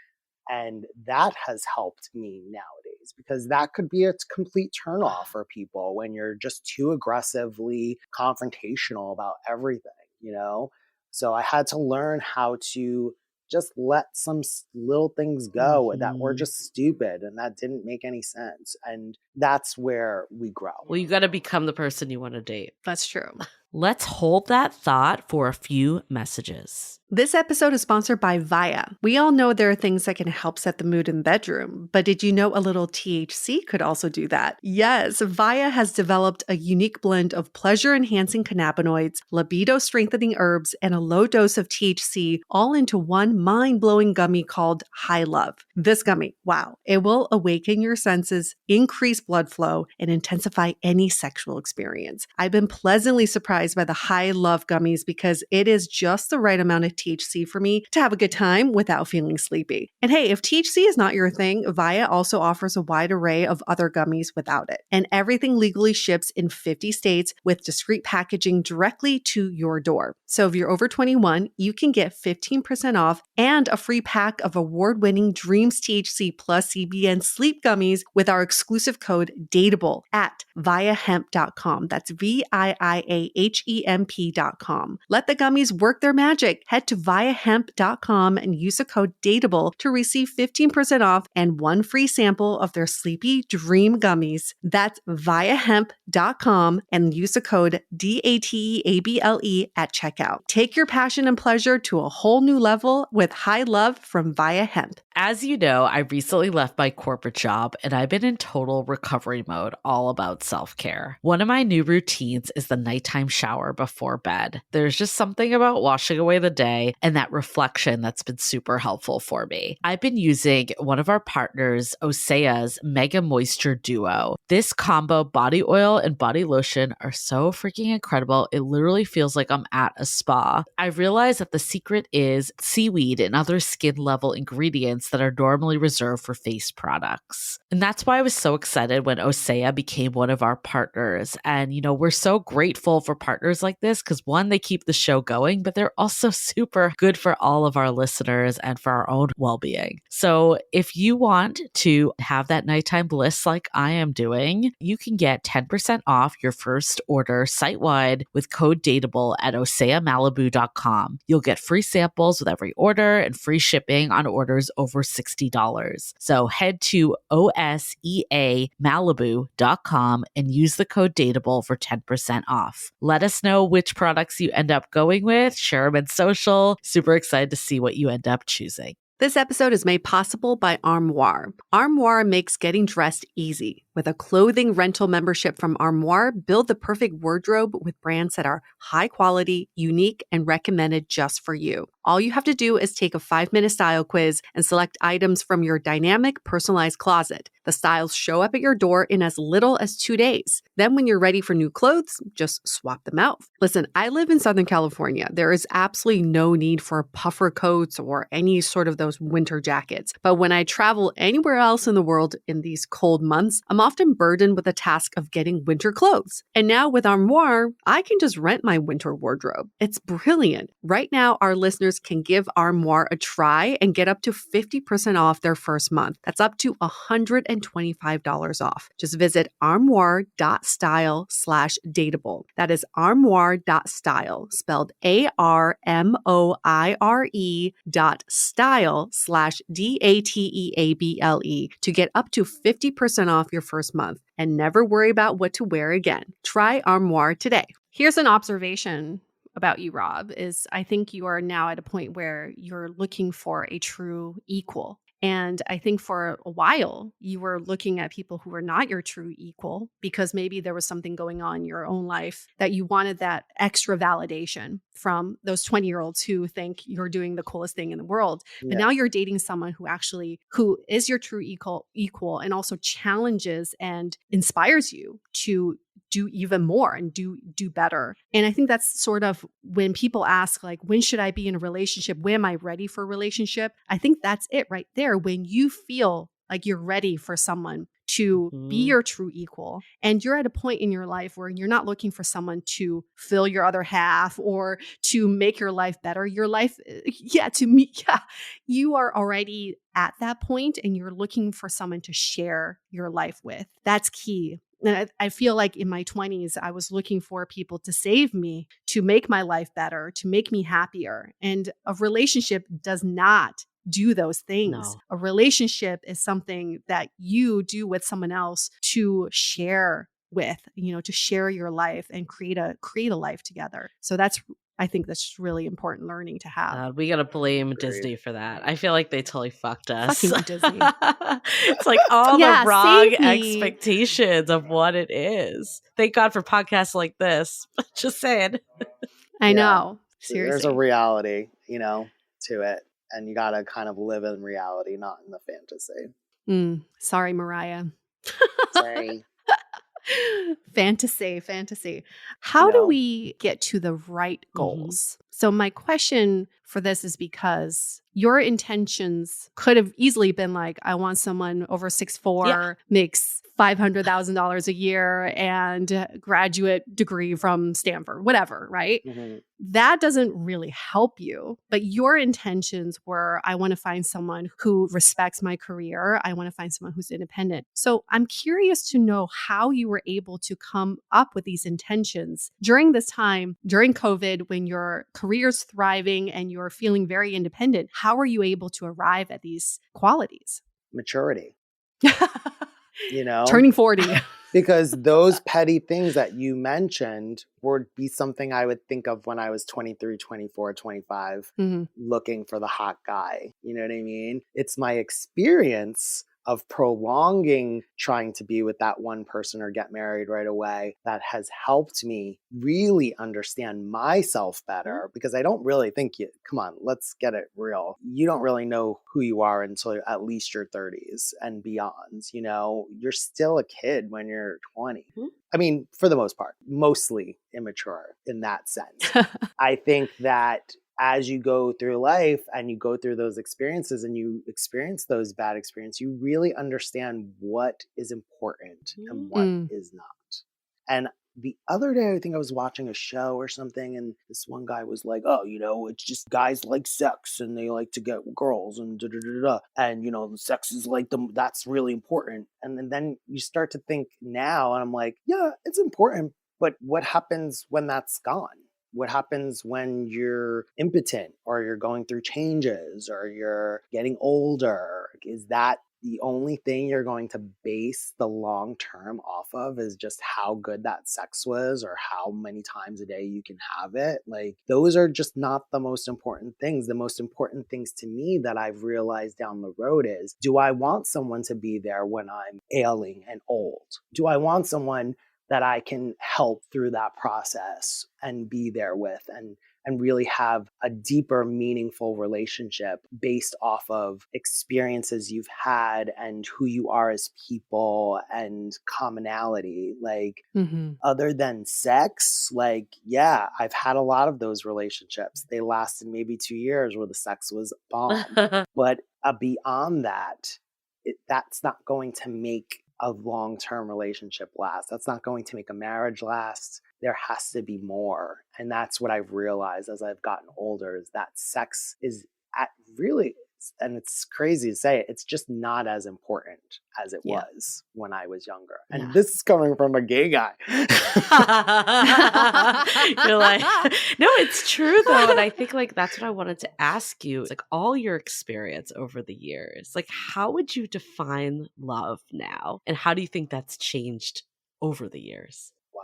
And that has helped me nowadays, because that could be a complete turnoff for people when you're just too aggressively confrontational about everything, you know? So I had to learn how to just let some little things go that were just stupid and that didn't make any sense. And that's where we grow. Well, you got to become the person you want to date. That's true. Let's hold that thought for a few messages. This episode is sponsored by Via. We all know there are things that can help set the mood in the bedroom, but did you know a little THC could also do that? Yes, Via has developed a unique blend of pleasure-enhancing cannabinoids, libido-strengthening herbs, and a low dose of THC all into one mind-blowing gummy called High Love. This gummy, wow, it will awaken your senses, increase blood flow, and intensify any sexual experience. I've been pleasantly surprised by the High Love gummies because it is just the right amount of THC for me to have a good time without feeling sleepy. And hey, if THC is not your thing, Via also offers a wide array of other gummies without it. And everything legally ships in 50 states with discreet packaging directly to your door. So if you're over 21, you can get 15% off and a free pack of award-winning Dreams THC plus CBN sleep gummies with our exclusive code DATEABLE at viahemp.com. That's VIIAHEMP.com. Let the gummies work their magic. Head to viahemp.com and use the code DATEABLE to receive 15% off and one free sample of their Sleepy Dream gummies. That's viahemp.com and use the code DATEABLE at checkout. Take your passion and pleasure to a whole new level with High Love from Via Hemp. As you know, I recently left my corporate job and I've been in total recovery mode, all about self-care. One of my new routines is the nighttime shower before bed. There's just something about washing away the day day and that reflection that's been super helpful for me. I've been using one of our partners, Osea's Mega Moisture Duo. This combo body oil and body lotion are so freaking incredible. It literally feels like I'm at a spa. I realized that the secret is seaweed and other skin level ingredients that are normally reserved for face products. And that's why I was so excited when Osea became one of our partners. And, we're so grateful for partners like this because one, they keep the show going, but they're also super good for all of our listeners and for our own well-being. So if you want to have that nighttime bliss like I am doing, you can get 10% off your first order site-wide with code DATEABLE at oseamalibu.com. You'll get free samples with every order and free shipping on orders over $60. So head to oseamalibu.com and use the code DATEABLE for 10% off. Let us know which products you end up going with. Share them in social. Super excited to see what you end up choosing. This episode is made possible by Armoire. Armoire makes getting dressed easy. With a clothing rental membership from Armoire, build the perfect wardrobe with brands that are high quality, unique, and recommended just for you. All you have to do is take a 5-minute style quiz and select items from your dynamic, personalized closet. The styles show up at your door in as little as 2 days. Then when you're ready for new clothes, just swap them out. Listen, I live in Southern California. There is absolutely no need for puffer coats or any sort of those winter jackets. But when I travel anywhere else in the world in these cold months, I'm often burdened with the task of getting winter clothes. And now with Armoire, I can just rent my winter wardrobe. It's brilliant. Right now, our listeners can give Armoire a try and get up to 50% off their first month. That's up to $125 off. Just visit armoire.style/dateable. That is armoire.style, spelled ARMOIRE.style/DATEABLE to get up to 50% off your first month and never worry about what to wear again. Try Armoire today. Here's an observation about you, Rob, is I think you are now at a point where you're looking for a true equal. And I think for a while, you were looking at people who were not your true equal because maybe there was something going on in your own life that you wanted that extra validation from those 20-year-olds who think you're doing the coolest thing in the world. Yeah. But now you're dating someone who is your true equal and also challenges and inspires you to do even more and do better. And I think that's sort of when people ask, like, when should I be in a relationship? When am I ready for a relationship? I think that's it right there. When you feel like you're ready for someone to be your true equal, and you're at a point in your life where you're not looking for someone to fill your other half or to make your life better. Your life, you are already at that point and you're looking for someone to share your life with. That's key. And I feel like in my 20s, I was looking for people to save me, to make my life better, to make me happier. And a relationship does not do those things. No. A relationship is something that you do with someone else to share with, to share your life and create a life together. So I think that's just really important learning to have. We gotta blame Disney for that. I feel like they totally fucked us. Fucking Disney. It's like all the wrong save me. expectations of what it is. Thank God for podcasts like this. Just saying. I know. Seriously. There's a reality, to it. And you gotta kind of live in reality, not in the fantasy. Sorry, Mariah. Sorry. Fantasy. How do we get to the right goals? So my question for this is because your intentions could have easily been like, I want someone over 6'4", makes $500,000 a year and graduate degree from Stanford, whatever, right? Mm-hmm. That doesn't really help you. But your intentions were, I want to find someone who respects my career. I want to find someone who's independent. So I'm curious to know how you were able to come up with these intentions during this time, during COVID, when your career's thriving and you're feeling very independent. How are you able to arrive at these qualities? Maturity. Turning 40. Because those petty things that you mentioned would be something I would think of when I was 23, 24, 25, looking for the hot guy. You know what I mean? It's my experience of prolonging trying to be with that one person or get married right away that has helped me really understand myself better, because I don't really think come on, let's get it real. You don't really know who you are until at least your 30s and beyond. You're still a kid when you're 20. I mean, for the most part, mostly immature in that sense. I think that as you go through life and you go through those experiences and you experience those bad experiences, you really understand what is important and what is not. And the other day, I think I was watching a show or something, and this one guy was like, oh, it's just guys like sex and they like to get girls and da da da da. And, the sex is like that's really important. And then you start to think now, and I'm like, yeah, it's important. But what happens when that's gone? What happens when you're impotent or you're going through changes or you're getting older? Is that the only thing you're going to base the long term off of, is just how good that sex was or how many times a day you can have it? Like, those are just not the most important things. The most important things to me that I've realized down the road is, do I want someone to be there when I'm ailing and old? Do I want someone that I can help through that process and be there with and really have a deeper, meaningful relationship based off of experiences you've had and who you are as people and commonality? Like, other than sex, like, yeah, I've had a lot of those relationships. They lasted maybe 2 years where the sex was bomb. But beyond that, that's not going to make a long-term relationship last. That's not going to make a marriage last. There has to be more. And that's what I've realized as I've gotten older, is that sex is really, and it's crazy to say it, it's just not as important as it was when I was younger. And this is coming from a gay guy. You're like, no, it's true though. And I think like that's what I wanted to ask you. It's like all your experience over the years, like how would you define love now? And how do you think that's changed over the years? Wow.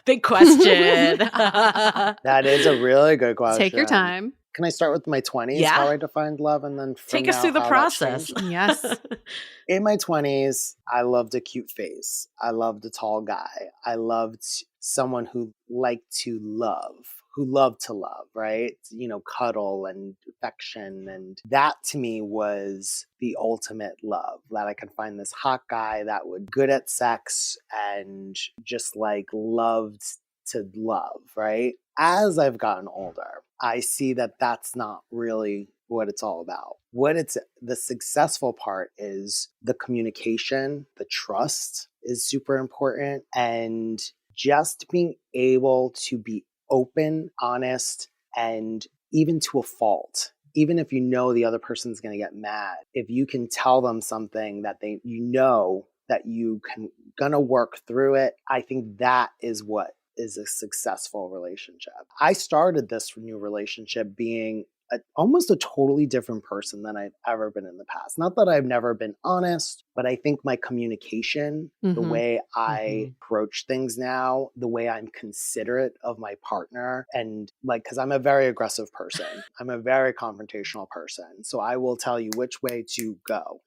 Big question. That is a really good question. Take your time. Can I start with my 20s, Yeah. how I defined love, and then take us through the process? Yes. In my 20s, I loved a cute face. I loved a tall guy. I loved someone who liked to love, who loved to love, right? Cuddle and affection. And that to me was the ultimate love, that I could find this hot guy that would good at sex and just like loved to love, right? As I've gotten older, I see that that's not really what it's all about. The successful part is the communication, the trust is super important, and just being able to be open, honest, and even to a fault. Even if the other person's going to get mad, if you can tell them something that that you gonna work through it, I think that is what is a successful relationship. I started this new relationship being almost a totally different person than I've ever been in the past. Not that I've never been honest, but I think my communication, the way I approach things now, the way I'm considerate of my partner, and because I'm a very aggressive person, I'm a very confrontational person. So I will tell you which way to go.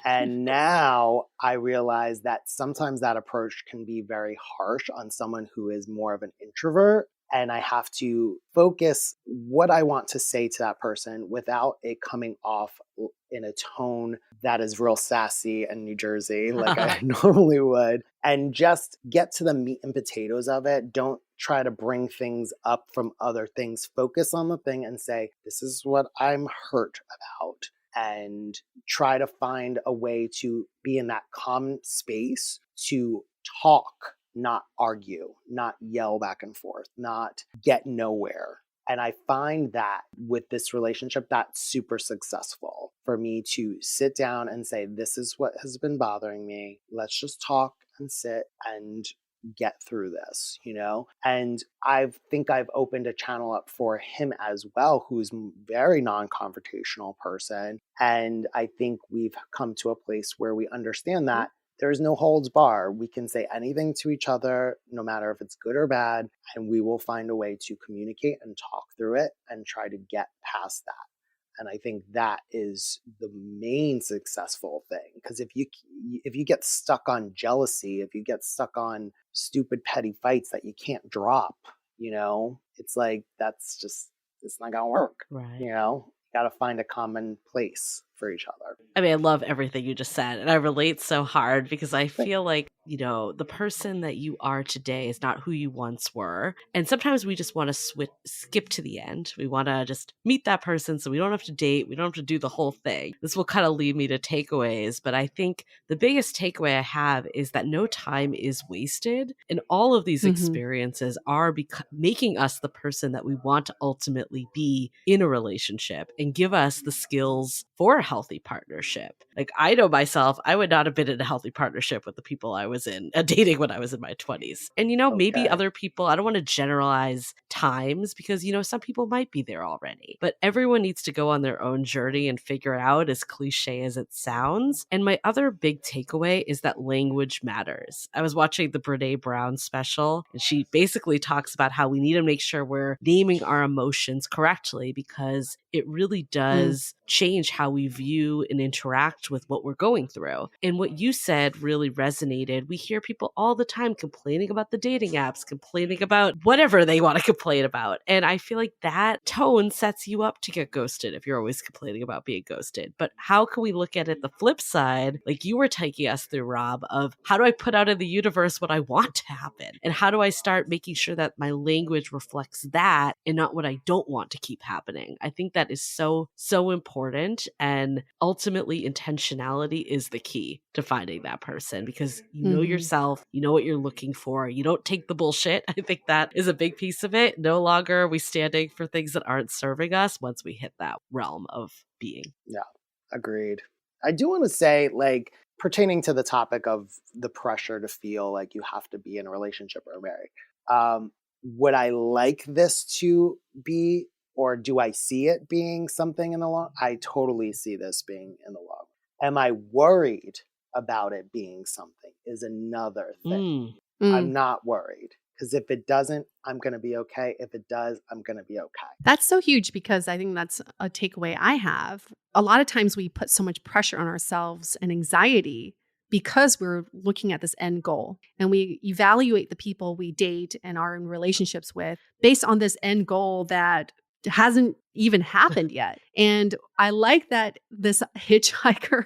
And now I realize that sometimes that approach can be very harsh on someone who is more of an introvert. And I have to focus what I want to say to that person without it coming off in a tone that is real sassy and New Jersey like I normally would, and just get to the meat and potatoes of it. Don't try to bring things up from other things. Focus on the thing and say, this is what I'm hurt about, and try to find a way to be in that calm space to talk, not argue, not yell back and forth, not get nowhere. And I find that with this relationship, that's super successful for me to sit down and say, this is what has been bothering me. Let's just talk and sit and get through this, And I think I've opened a channel up for him as well, who's a very non-confrontational person. And I think we've come to a place where we understand that there's no holds bar. We can say anything to each other, no matter if it's good or bad, and we will find a way to communicate and talk through it and try to get past that. And I think that is the main successful thing. Because if you get stuck on jealousy, if you get stuck on stupid petty fights that you can't drop, it's like it's not gonna work. Right. You got to find a common place for each other. I mean, I love everything you just said, and I relate so hard because I feel like, the person that you are today is not who you once were. And sometimes we just want to skip to the end. We want to just meet that person so we don't have to date. We don't have to do the whole thing. This will kind of lead me to takeaways, but I think the biggest takeaway I have is that no time is wasted. And all of these experiences are making us the person that we want to ultimately be in a relationship and give us the skills for a healthy partnership. Like, I know myself, I would not have been in a healthy partnership with the people I was in dating when I was in my 20s. And, maybe other people, I don't want to generalize times because, some people might be there already, but everyone needs to go on their own journey and figure out, as cliche as it sounds. And my other big takeaway is that language matters. I was watching the Brene Brown special, and she basically talks about how we need to make sure we're naming our emotions correctly because it really does change how we view and interact with what we're going through. And what you said really resonated. We hear people all the time complaining about the dating apps, complaining about whatever they want to complain about. And I feel like that tone sets you up to get ghosted if you're always complaining about being ghosted. But how can we look at it the flip side, like you were taking us through, Rob, of how do I put out in the universe what I want to happen? And how do I start making sure that my language reflects that and not what I don't want to keep happening? I think that is so, so important. And ultimately, intentionality is the key to finding that person because you know yourself, you know what you're looking for. You don't take the bullshit. I think that is a big piece of it. No longer are we standing for things that aren't serving us once we hit that realm of being. Yeah, agreed. I do want to say, like, pertaining to the topic of the pressure to feel like you have to be in a relationship or married, would I like this to be, or do I see it being something in the long? I totally see this being in the long. Am I worried about it being something is another thing. I'm not worried because if it doesn't, I'm going to be okay. If it does, I'm going to be okay. That's so huge because I think that's a takeaway I have. A lot of times we put so much pressure on ourselves and anxiety because we're looking at this end goal and we evaluate the people we date and are in relationships with based on this end goal that hasn't even happened yet. And I like that this hitchhiker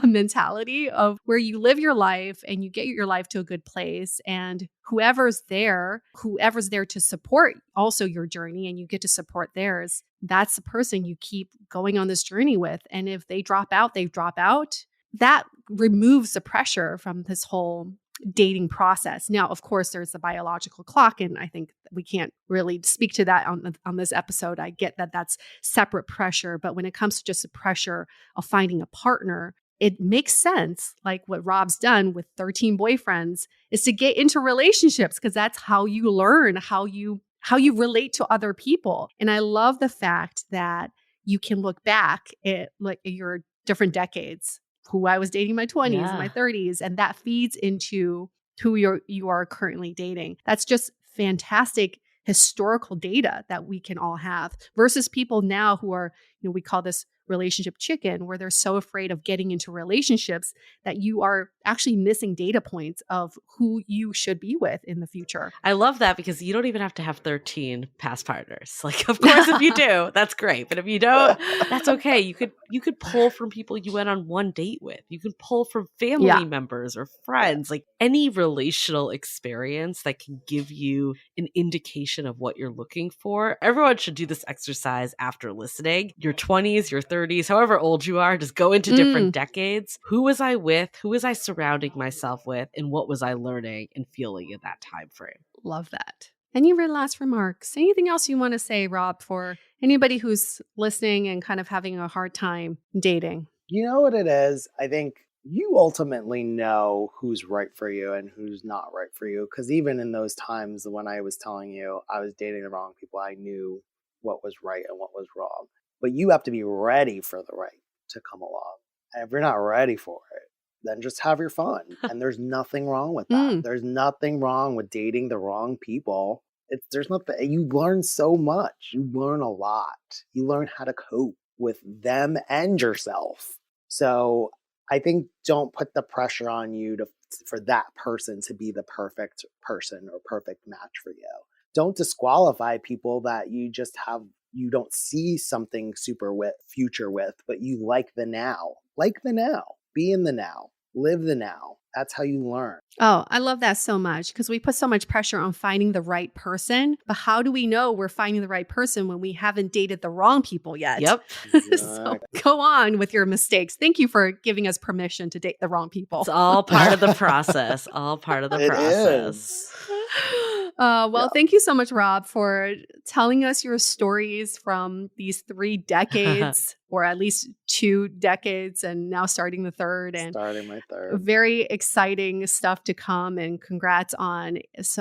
mentality of where you live your life and you get your life to a good place and whoever's there to support also your journey and you get to support theirs, that's the person you keep going on this journey with. And if they drop out, they drop out. That removes the pressure from this whole dating process. Now, of course, there's the biological clock, and I think we can't really speak to that on this episode. I get that that's separate pressure, but when it comes to just the pressure of finding a partner, it makes sense, like what Rob's done with 13 boyfriends, is to get into relationships because that's how you learn how you relate to other people. And I love the fact that you can look back at like your different decades, who I was dating in my 20s and my 30s, and that feeds into who you are currently dating. That's just fantastic historical data that we can all have versus people now who are, we call this relationship chicken, where they're so afraid of getting into relationships that you are actually missing data points of who you should be with in the future. I love that because you don't even have to have 13 past partners. Like, of course, if you do, that's great. But if you don't, that's okay. You could pull from people you went on one date with. You can pull from family members or friends, like any relational experience that can give you an indication of what you're looking for. Everyone should do this exercise after listening. Your 20s, your 30s, however old you are, just go into different decades. Who was I with? Who was I surrounding myself with? And what was I learning and feeling in that time frame? Love that. Any last remarks? Anything else you want to say, Rob, for anybody who's listening and kind of having a hard time dating? You know what it is? I think you ultimately know who's right for you and who's not right for you. Because even in those times when I was telling you I was dating the wrong people, I knew what was right and what was wrong. But you have to be ready for the right to come along. And if you're not ready for it, then just have your fun. And there's nothing wrong with that. There's nothing wrong with dating the wrong people. There's nothing. You learn so much. You learn a lot. You learn how to cope with them and yourself. So I think don't put the pressure on you for that person to be the perfect person or perfect match for you. Don't disqualify people that you don't see something future with, but you like the now. Like the now. Be in the now. Live the now. That's how you learn. Oh, I love that so much because we put so much pressure on finding the right person. But how do we know we're finding the right person when we haven't dated the wrong people yet? Yep. So go on with your mistakes. Thank you for giving us permission to date the wrong people. It's all part of the process. All part of the process. Thank you so much, Rob, for telling us your stories from these 3 decades, or at least 2 decades, and now starting the third. And starting my third. Very exciting stuff to come. And congrats on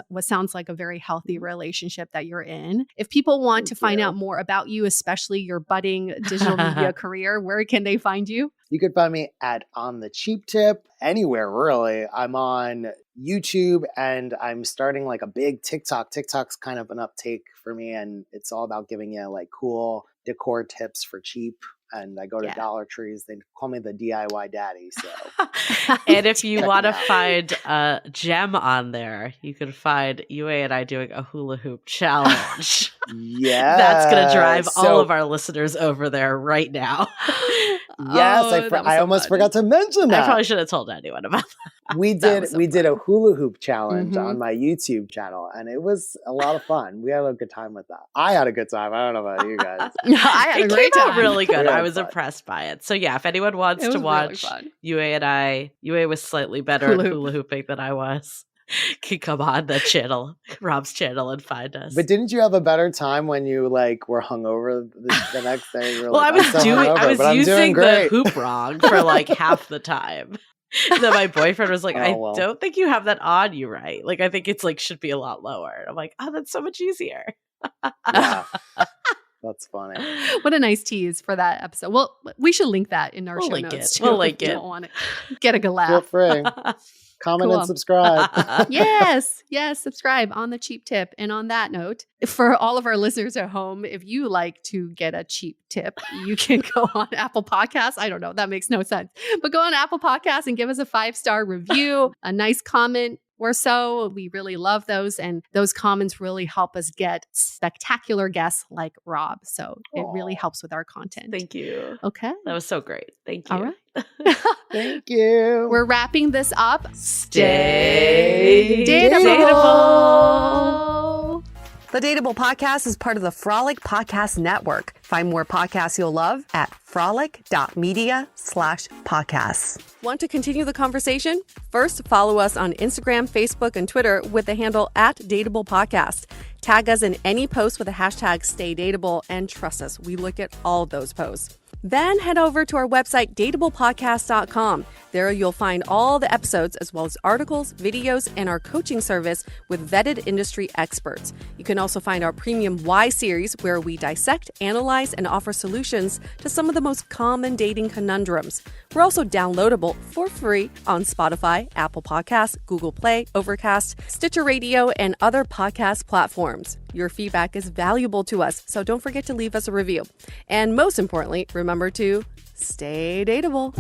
what sounds like a very healthy relationship that you're in. If people want to find out more about you, especially your budding digital media career, where can they find you? You could find me at On the Cheap Tip, anywhere really. I'm on YouTube and I'm starting like a big TikTok. TikTok's kind of an uptake for me, and it's all about giving you like cool decor tips for cheap. And I go to Dollar Trees. They call me the DIY daddy. So, and if you want to find a gem on there, you can find UA and I doing a hula hoop challenge. Yeah, that's going to drive all of our listeners over there right now. Yes, I almost forgot to mention that. I probably should have told anyone about that. We did a hula hoop challenge on my YouTube channel, and it was a lot of fun. We had a good time with that. I had a good time. I don't know about you guys. I had a great time. Really good. I was impressed by it. So yeah, if anyone wants to watch UA and I, UA was slightly better at hula hooping than I was. Can come on the channel, Rob's channel, and find us. But didn't you have a better time when you like were hungover the next day? You were well, like, I was using the hoop wrong for like half the time. And then my boyfriend was like, I don't think you have that on you right. Like, I think it's like should be a lot lower. And I'm like, oh, that's so much easier. Yeah. That's funny. What a nice tease for that episode. Well, we should link that in our show notes. We'll link it. Don't want to get a good laugh. Feel free. Comment and subscribe. Yes, subscribe on the cheap tip. And on that note, for all of our listeners at home, if you like to get a cheap tip, you can go on Apple Podcasts. I don't know, that makes no sense. But go on Apple Podcasts and give us a 5-star review, a nice comment or so. We really love those. And those comments really help us get spectacular guests like Rob. So it really helps with our content. Thank you. Okay. That was so great. Thank you. All right. Thank you. We're wrapping this up. Stay dateable. The Dateable Podcast is part of the Frolic Podcast Network. Find more podcasts you'll love at frolic.media/podcasts. Want to continue the conversation? First, follow us on Instagram, Facebook, and Twitter with the handle @DateablePodcast. Tag us in any post with the hashtag StayDateable, and trust us, we look at all of those posts. Then head over to our website, dateablepodcast.com. There you'll find all the episodes as well as articles, videos, and our coaching service with vetted industry experts. You can also find our premium Why series where we dissect, analyze, and offer solutions to some of the most common dating conundrums. We're also downloadable for free on Spotify, Apple Podcasts, Google Play, Overcast, Stitcher Radio, and other podcast platforms. Your feedback is valuable to us, so don't forget to leave us a review. And most importantly, remember to stay dateable.